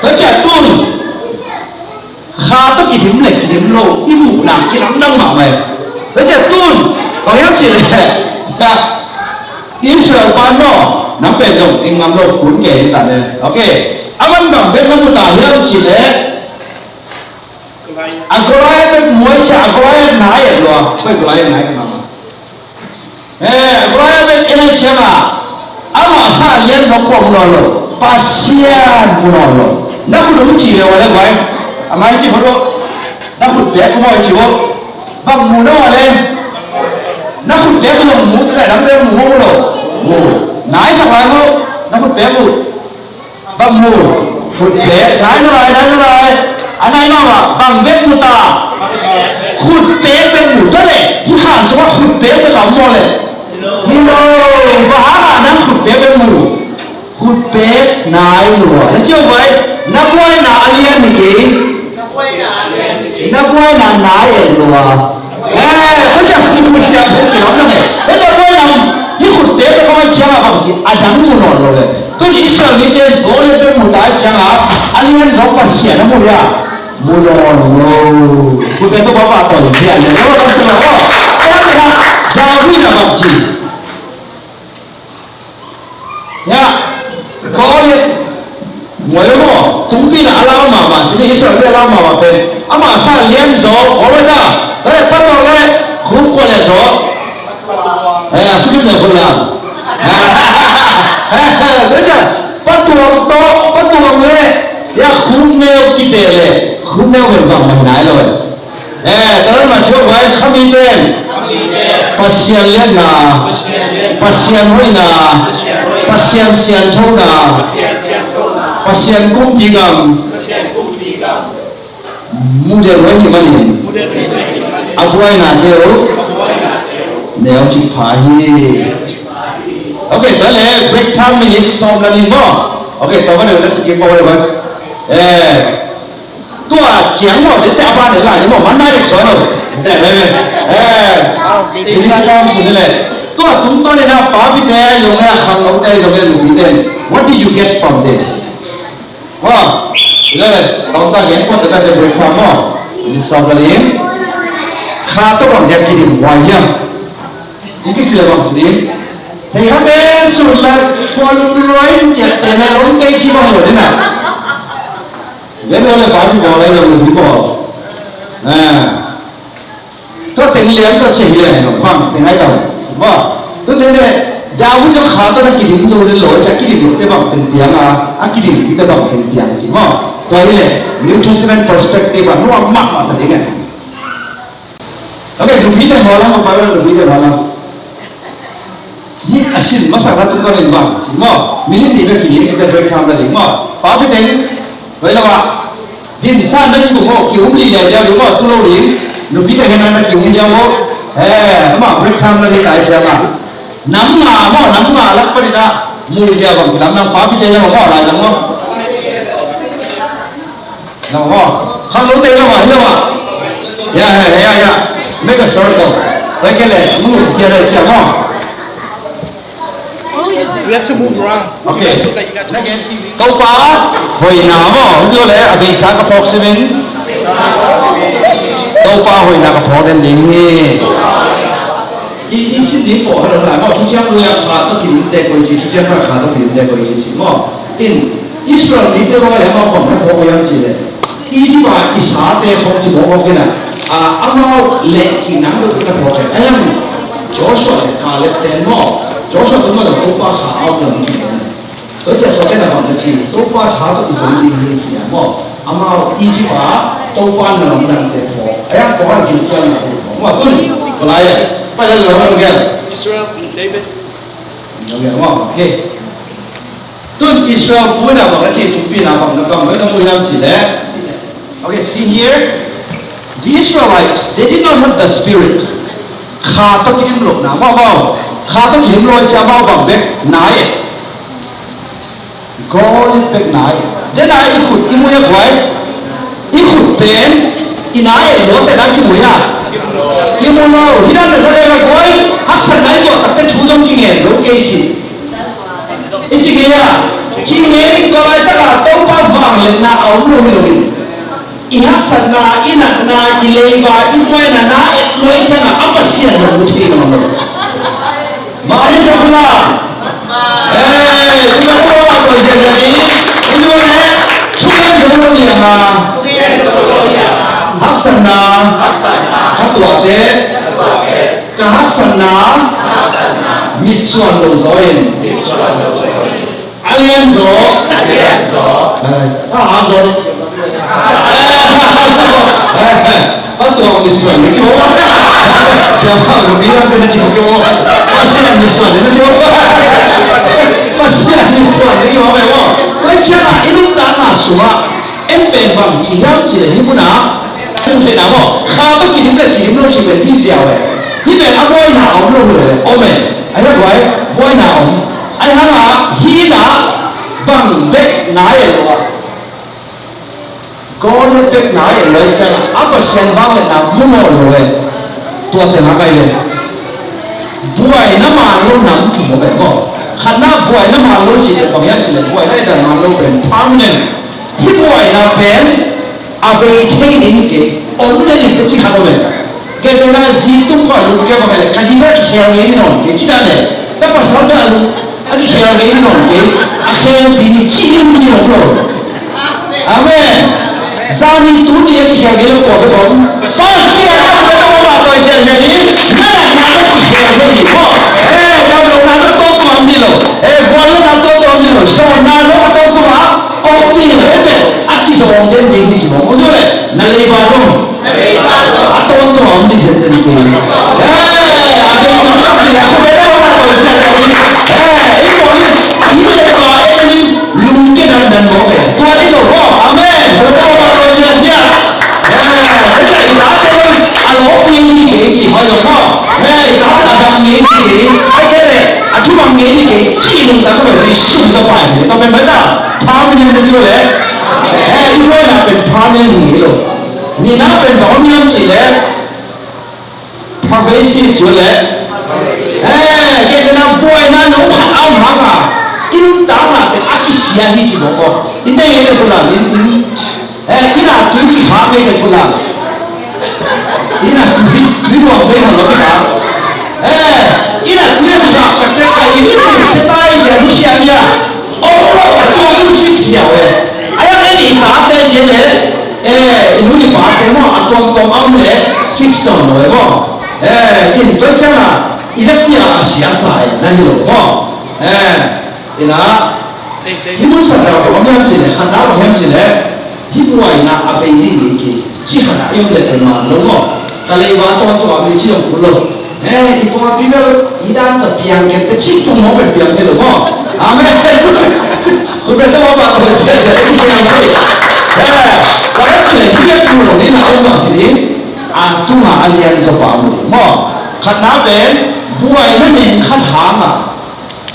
Terjatuh. Khá tất kỳ điểm lô im mụ làm cái lắm đăng mà mày. Terjatuh. Kau yang cile. Ya. Israel pano. Nampak dong ingam lo kun ke kita ni. Oke. Aman bang ben namu yang cile. Agoraya ben muai cha agoraya naik lo. Kau agoraya naik nama. Agoraya ben ini cema. Ama sa lian sokong lo. Pasien munolog. Nak kudu uji oleh boy. Amai uji bodoh. Nak kudu dia kudu uji bodoh. Bang muno oleh. Nak kudu dia kudu muno tidak nampak muno. Muno. Naik sangat muno. Nak kudu dia kudu. Bang muno. Kudu dia. Naik. Anai nama. Bang bet muta. Kudu dia bet muta le. Ikan semua kudu dia bet kamu le. Hilo. Bahana nak kudu dia bet muno. Hút bé nái lùa, nó chưa vậy? Nó quay nà liên thì kì? Nó quay nà nái ở lùa. Có chẳng cái mùi xe bốn kiểu lắm này. Bây giờ quay nằm, cái hút bé nó quay chăng à bằng gì? À đắng mùi nọ rồi. Tôi đi sợ đi tên, bố lên tên mùi đáy chăng à? À liên giống bà xẻ nó mùi à? Mùi nọ rồi. Hút bé tôi bảo bà tỏi xẻ này, nó là sợ đó. Cái này là giáo huy là bằng gì? Nha. Có đi mỗi một chúng ta là lao mà chỉ là Israel là lao mà bên ama sa liên số ở đây đó đấy bắt đầu đấy khung qua lại đó chúng ta không làm đấy chứ bắt đầu đấy ya khung nêu kí tệ đấy khung nêu vẫn bằng mình nói rồi đó mà chưa vậy không đi tên pasien liên na pasien huy na pasien sian châu na pasien cung pi gam muda với gì mà nhỉ abuai na nếu chỉ phải ok tới lẽ break time minute xong là đi bỏ ok tôi bắt đầu nó kịp bao rồi tôi chén vào đến tại ba để lại nhưng mà mắn nay được số rồi dễ đấy thì đi xong rồi này tôi chúng tôi này nào bảo bị thế dùng cái hàng ngấu tay dùng cái lục bị thế what did you get from this wow đây tao ta hiện qua tới đây break time mà đi xong là đi khá tốt bằng đẹp kỷ niệm hoài nhá những cái sự bằng gì thì hắn bé sụt là con nói chẹt tiền này lóng cây chi bao giờ thế nào đến đó là bảo bị bỏ đây là mình bị bỏ tôi tính liếm tôi chỉ liền bằng tiếng ai đâu mà tôi đến đây giáo dục cho khá tôi là kỷ niệm rồi đến lỗi cho kỷ niệm cái bằng tiếng tiếng kỷ niệm cái bằng tiếng tiếng chỉ mà ตัวนี้ New Testament perspective ว่านู่นมากมาแต่ยังไงโอเคดูพิจารณาแล้วมาไปว่าดูพิจารณาแล้วยี่อาศิลมาสักการะตุ้งกันเองบ้างสิมั้งมิลิติเบกินี่ก็เป็นทำอะไรมั้งป้าพี่เต็งเวลาว่าดินซ่านนั่นกูมั้งคิวมีอย่างเดียวมั้งตัวเราเองดูพิจารณานั่นคิวมีอย่างมั้งมั้งเป็นทำอะไรได้ใช่ไหมน้ำมามั้งน้ำมาลักไปได้มูเสียบ้างน้ำป้าพี่เต็งมั้งอะไรจังมั้งน้ำมั้งข้างนู้นเต็งมั้งเห็นมั้งอย่าmake a circle ไปกันเลยมูเกี่ยวกับเสียมั้งWe have to move around. Okay. So that you guys can get TV. Câu pa hồi nào mà ví dụ là bị sáng cái phọc xem câu pa hồi nào cái phọc đến đi ý xin đi bỏ rồi là mà chúng ta nuôi khá tốt thì để coi gì chúng ta khá tốt thì để coi gì chứ mà in Israel đi tới bao giờ mà còn phải bỏ cái gì đấy ý chứ mà ý sáng để không chỉ bỏ cái này anh nào lệ thì nắm được cái phọc này anh Joshua thì khá lệ tên mà Joshua tụi mình là câu pa khá áo lắm cái này tôi chỉ có cái là hoàn toàn tôi qua tháo được số tiền như thế mà ama ý chí ba tôi qua là làm năng để phò ai có cái chuyện kia là mà tôi có lại bây giờ là làm cái Israel, David. làm cái mà ok tôi Israel bữa nào bằng cái chuyện tụi mình làm bằng cái bằng mấy cái mối làm gì đấy ok see here the Israelites they did not have the spirit khá tôi kiếm lục nào bao khá tôi kiếm lôi cha bao bằng cái nái Gold pek nai, then I ikut imunya kuai, ikut pen, inai lo pek dah kimuya, kimulo, hidan dah saya kuai, haksan nai tu tak terjujung kingen, lo keci, ichi kaya, kingen kalau itu kan tau paham le na awal lo ni, ihaksan na, inak na, ilaiba, imuya na, lo icha na apa sih yang lo mesti lo, mari jomlah. Chúng ta có gì vậy? Chúng ta giống như là hấp dẫn na, hấp tuột thế, cả hấp dẫn na, mít xoắn đầu rồi, alien rồi, hấp rồi, hấp tuột mít xoắn đấy chứ, siapa yang bilang kita cuma pasti yang mít xoắn đấy chứ. Pasti là Israel đấy mà phải không? Cái chuyện là ít đã là số em bền bằng chỉ nhau chỉ là như thế nào? Không thể nào mà khá có kỷ niệm là kỷ niệm nó chỉ về đi dẻo này. Như vậy anh nói nào ông luôn rồi, ôm mày, anh nói vậy, nói nào anh nói là hi đã bằng vết nái rồi. Có những vết nái rồi lấy cho là áp vào sen vang là nào muốn rồi, tuột từ hàng ngày này. Buổi nó mà lâu nắm thì một vẻ không? Khả năng buổi nó mà lâu chỉ để bằng em chỉ là buổi này là mà lâu bền permanent. Khi buổi là bền, về thay đến cái ổn định cái chỉ khá lâu cái này là gì tung qua luôn cái mà cái gì đó khéo cái nó cái chỉ là này, các bạn sao đó anh khéo cái nó cái, khéo bị chỉ điểm gì nó rồi. Amen. Sao đi tu đi cái khéo cái nó có cái không? Bao nhiêu cái nó mà tôi chơi chơi đi, nó là nhà nó khéo cái gì không? Đâu đâu nó có con đi rồi, con nó có con đi rồi, sao nó có con tu á? Ông đi rồi đấy, anh chỉ sợ ông đến đi thì chỉ ông thôi, nó lấy bao không? Anh tôn tu ông đi sẽ đến đi, anh tôn tu ông đi là không biết đâu mà tôi chơi đâu đi, ý con đi, ý là có em đi lùng cái đàn đàn bảo vệ, tôi đi rồi không? Amen, tôi đâu mà tôi chơi chưa? Cái này đã thôi, anh lỗ đi cái gì hỏi được không? Đó là bằng nghĩa gì? Cái này, chú bằng nghĩa gì? Chỉ dùng ta có phải gì sung ra ngoài thì tao mới biết nào. Permanent là chưa đấy? Ý nói làเป็น permanent nghĩa rồi. Nhìn nóเป็นbảo niệm chỉ là pervasive chưa đấy? Cái này là bôi nó nấu hạt áo hả mà? Ý lúc đó là cái ác xia hi chỉ một con. Ý đây cái này là ý là túi cái khá cái này là ý là túi đồ thế là nó cái đó. Ý là túi đồ cái ý là sẽ tay giờ lúc xem nha. Tôi cũng suy xẻo ấy. Ai ăn cái đá tên như thế. Lúc đi bán cái mà trong ống này fix down rồi không? In tôi chắc là ý là nhà xia xài là hiểu không? Ý là ที่มุสลิมเราบอกว่าไม่ทำสิ่งไหนขันน้ำบอกไม่ทำสิ่งไหน hibuai na abai ni ki cihara yung le ma longo kalaiwa to ami chiong kulo ipo people idan ta piang ke te chi tu mo be piang ke longo amen ku be to ba ko se de ni ya ko ya ke ni ya ku lo ni na o ma chi ni a tu ma alian so pa mo khana ben buai na ning khat ha ma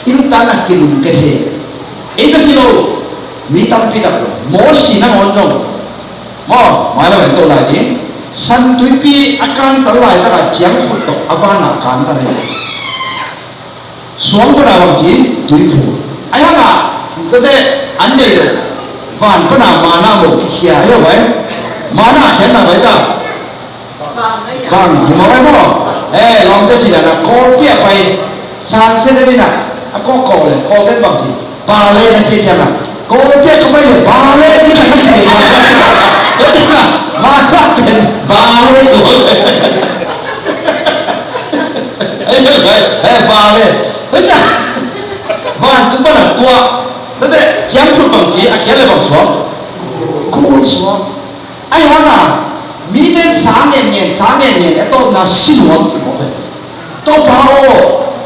ilu ta na kilum ke the e be kilo mi tam pi da mo si na on jong mo mai la ben to la ni san tui pi akan ta lai ta chiang phut to avana kan ta nei suang pa na ji tui phu aya ma ta de an nei lo van pa na ma na mo ki ya yo wai ma na hian na bai da bang mo bai mo long te chi la na ko pi pai san se de na a ko le ko de bang ji ba le na chi cha na ko pi ko bai ba le ni na ki ni ma khát tiền vào lên rồi vào lên tới chả và cũng bắt đầu tua thế đấy chém phút bằng chỉ à khiến lại bằng xuống cùn xuống ai hả à mỹ đến sáng ngày tôi là sinh hoạt thì một cái tôi bảo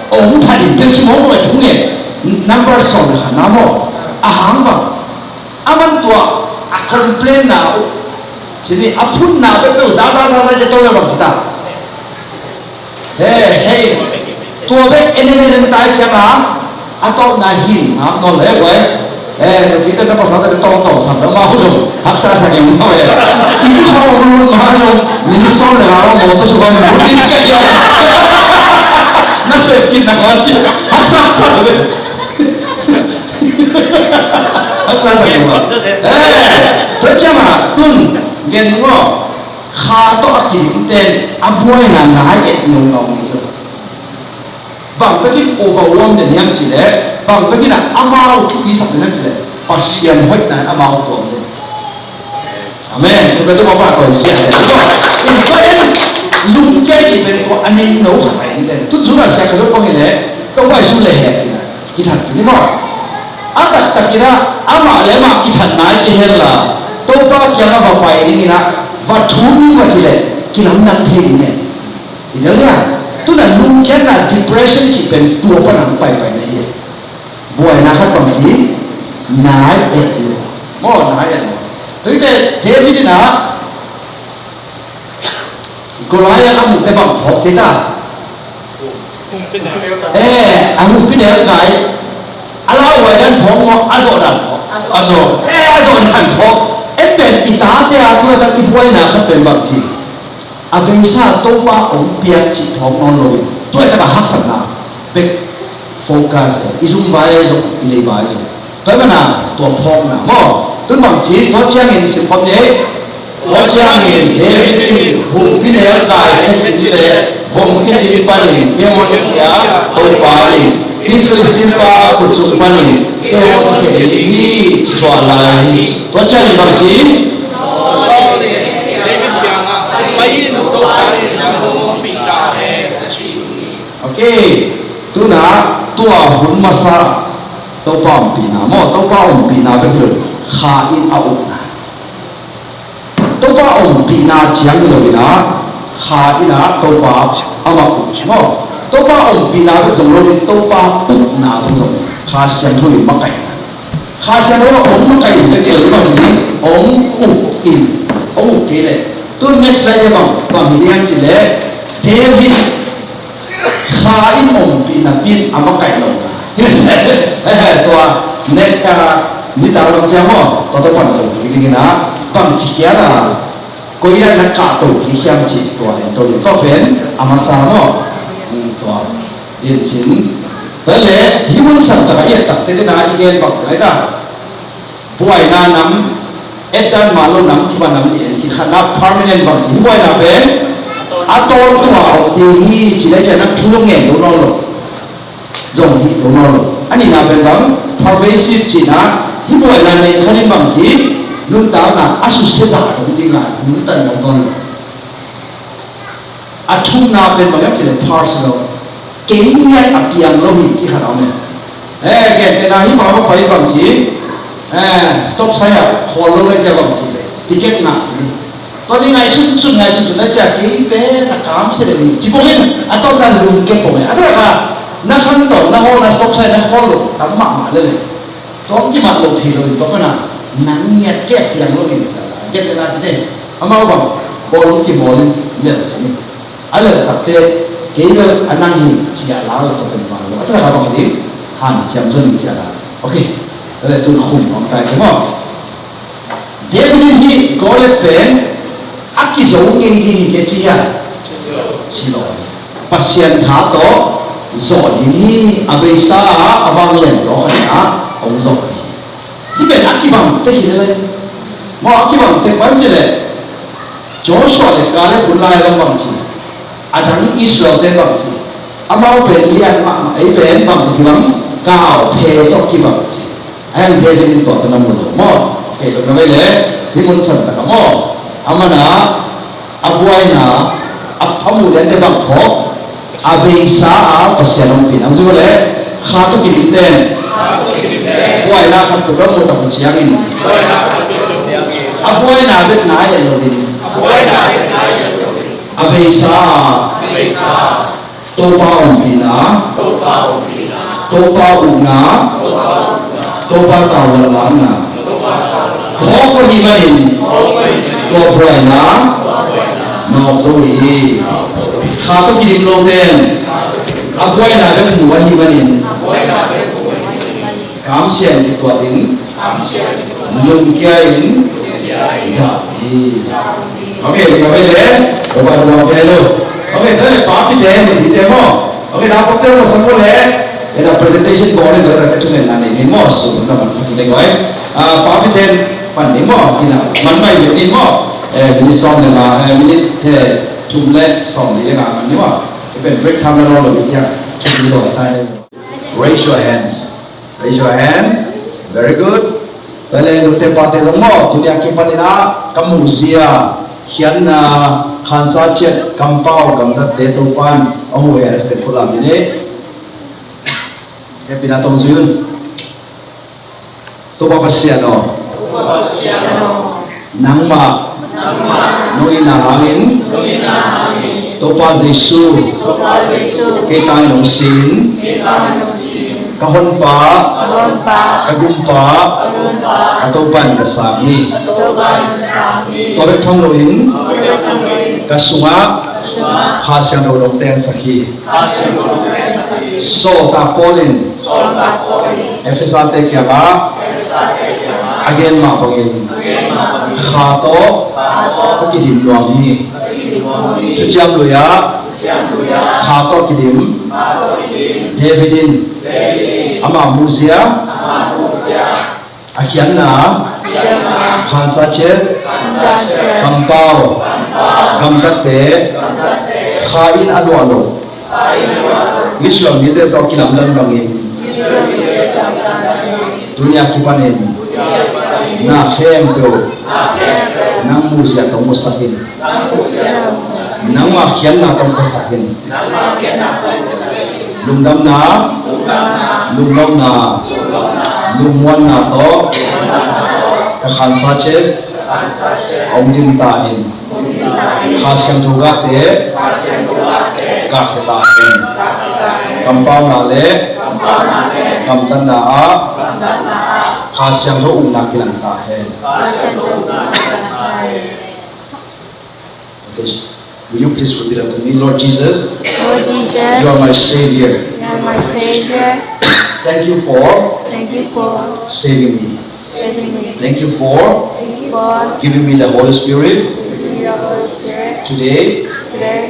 ông thành bên trong ông ấy đúng nghề number số là năm hộ à hàng bằng aman tua à complain nào jadi apun na betul zada jatuh yang bercita. Hey, tua bek ini tai siapa? Atau nahin, nol kita dapat satu tong sampai mau tu, haksa saja mau ya. Ini kalau belum mau, ini soal orang mau tu suka mudi kerja. Nasi kita ngaji, haksa tu. Haksa saja mau. Tu siapa? Tun. Gen ngo kha to akin ten abuai na na et nyong nong ni lo bang pekin overwhelm den yang chi le bang pekin amau ki sak den chi le pasien hoi na amau to den amen to beto ba ko sia in ko en lung che chi ben ko anin no kha en den tu zura sia ka so ko le to ba su le he ki tha ni mo atak takira ama le ma ki than na ki he la to ba kya na ba pai ni na va thuni wa chile ki lam nang the ni ne idel ya tu na lung kya na depression chi pen tu pa nang pai pai nei boy na khat bang chi nai et lo mo nai et lo tu te David na Goliath am te bang phok che ta am pin der kai ala wa dan phok mo azo dan azo dan phok ben ita te a tu ta ki boy na khat ben bang chi a ben sa to pa ong pia chi thong non loi tu ta ba hak san na be focus izum vai zo ile vai zo to ba na to phok na mo tu bang chi to chiang in si phom ne to chiang in David hum pi ne kai chi chi le vom ki chi pa ni pe mo ne ya to pa ni ni Filistin pa ku su pa ni ke mo ke ni chi so la ni to chiang in bang chi okay tu na tua hun masa to pa pina mo to pa pina be lo kha in au na to pa pina chiang lo na kha ina to pa ama u mo to pa pina be jong lo to pa u na jong kha sian thui ma kai kha sian lo ma kai be che lo ni ong ke le tu next slide ba hidiam chi le David kha in pina pin ama kai lo tua net ka ni ta lo cha mo to pan so ki na bang chi kya la ko ya na ka to ki hiam chi tua en to to pen ama sa mo tua yin chin ta le hi mun san ta ya ta te na igen bak ai da buai na nam edan malo nam chuba nam ni ki khana permanent bang chi buai na pen atol tua ti hi chi le cha na thulong nge lo lo zong hi zo lo ani na ben bang pervasive chi na hi boy na nei khani bang chi lung ta na asu se za dong ding na nun tan dong ton a thum na ben bang chi le personal ke nya apiang lo hi chi khana me ke te na hi ma pai bang chi stop saya hol lo le cha bang chi ticket ngã chỉ có đi ngày suốt ngày nó chả cái bé là cám sẽ được chỉ có nên à tôi đang dùng cái của mình à thế là nó khăn tổ nó ho nó stop sai nó ho lục tắm mặn mà lên có cái mặt lục thì rồi có cái nào nắng nhạt kẹp yang lo ni cái này là thế à mau bằng bộ lục thì bộ lên giờ chỉ à là tập te cái đó anh năng gì chỉ là lão là tôi cần vào đó thế là bằng cái gì hàn chậm dần chỉ là ok đó là tôi khủng bằng tay đúng không David hi có lẽ bên ác cái giống cái gì cái gì à xin lỗi pasien thả to rồi hi abisa abang lên rồi hả ông rồi hi bên ác cái bằng thế gì đây mà ác cái bằng thế quan gì đấy Joshua le kale kulai lang bằng gì adang Israel thế bằng gì amao bên lian mà ấy bên bằng cái bằng cao phê to cái bằng gì anh David in to tanam lo mo okay lo na bele himun san ta mo amana abuai na apamu den te bang tho abisa a pasianong pin ang zule khato kirim ten abuai na khat to mo ta ko chiangin abuai na bet na ya lo din abisa to pa on pina to pa una to pa ta wala na khó có gì mà nhìn có phải là nó rồi khá có gì điểm lâu đen áp quay là cái mùa gì mà nhìn cảm xem thì quả tính lùng kia in dạ đi ok mà bây giờ có bạn làm cái luôn ok thế là pháp thì thế thì thế mà ok đã có tên là sao vậy cái là presentation có nên được cái chuyện này nên mà số nó vẫn sẽ được gọi pháp thì thế phần điểm mỏ thì là mắn bay nhiều điểm mỏ mình xong rồi là mình thể chung lệ xong thì là mình nhớ cái bên break time nó rồi thì chung đi đổi tay đây raise your hands very good đây là nút tên bạn tên giống mỏ tụi nhà kia bạn na kamusia hiền na khan sa chết cầm bao cầm đất tế tô pan ông về là sẽ phụ làm như thế cái bên tông duyên tôi bảo phải xem nó nang ma noi na hangin to pa Jesu ke tang nong sin kahon pa kagumpa katopan kasami to be thong loin kasunga hasyang dolong ten sakhi so ta polin efesate kya ba again ma bangin khato kidim luang ni tujam loya khato kidim Davidin ama musia akhian na khansa che kampau gamtate khain alwalo Islam ni de to kilam lan bangin dunia kipanen na khem to nang musia to musakin nang ma khian na to kasakin lungdam na lunglong na lungwan na to ka khansa che ong dim ta in khasyam thuga te ka khata in kampau na le kamtan na a khasyam tho ung na kilang ta he okay will you please repeat after me Lord Jesus you are my savior thank you for saving me thank you for giving me the Holy Spirit today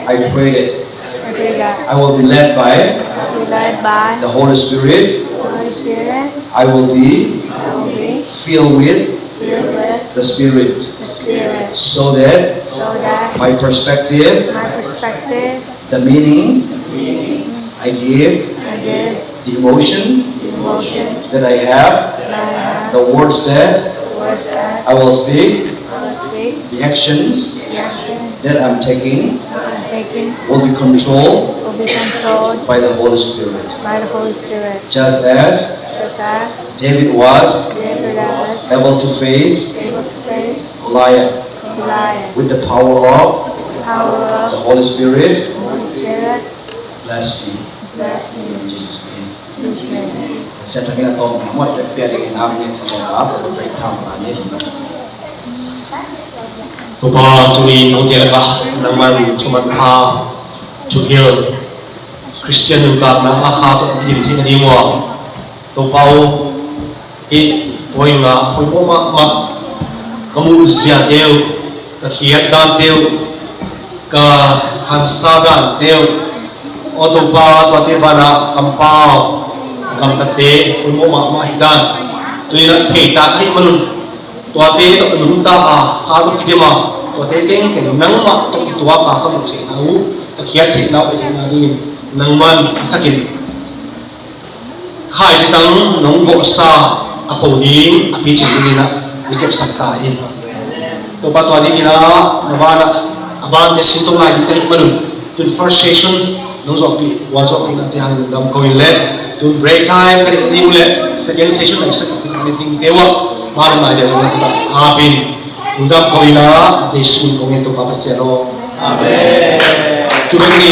I pray that I will be led by the Holy Spirit I will be filled with the Spirit so that my perspective the meaning I give the emotion that I have the words that I will speak the actions that I'm taking will be controlled by the Holy Spirit just as David was able to face Goliath with the power of the Holy Spirit. Bless me in Jesus' name. Sẽ thành cái tôn mà mọi việc để nào nên sẽ làm được cái tham là như thế nào. Tupa tuli kautia ka naman cuman ha chukil Christian utak na akha to activity na diwa tupau I poin ma kamu sia teu ka khiat dan teu ka khansa dan teu otopa to te bana kampao kampate poin ma hidan tuina theita khai manun tua te to nung ta kha to kidema tua te teng ken nang ma to ki tua ka ka mu che nau ka khiat che nau e na ni nang man chakin khai che tang nong vo sa apo ni api che ni na ni kep sakta in to pa tua ni na na aban te sin tong lai ka hi manun tun first session nong zo pi wa zo pi na te hang dam ko in le tun break time ka ni ule second session like second meeting dewa Mari mari dia sudah kita habin undap kau ina Yesus kau itu papa sero. Amen. Cuba ni,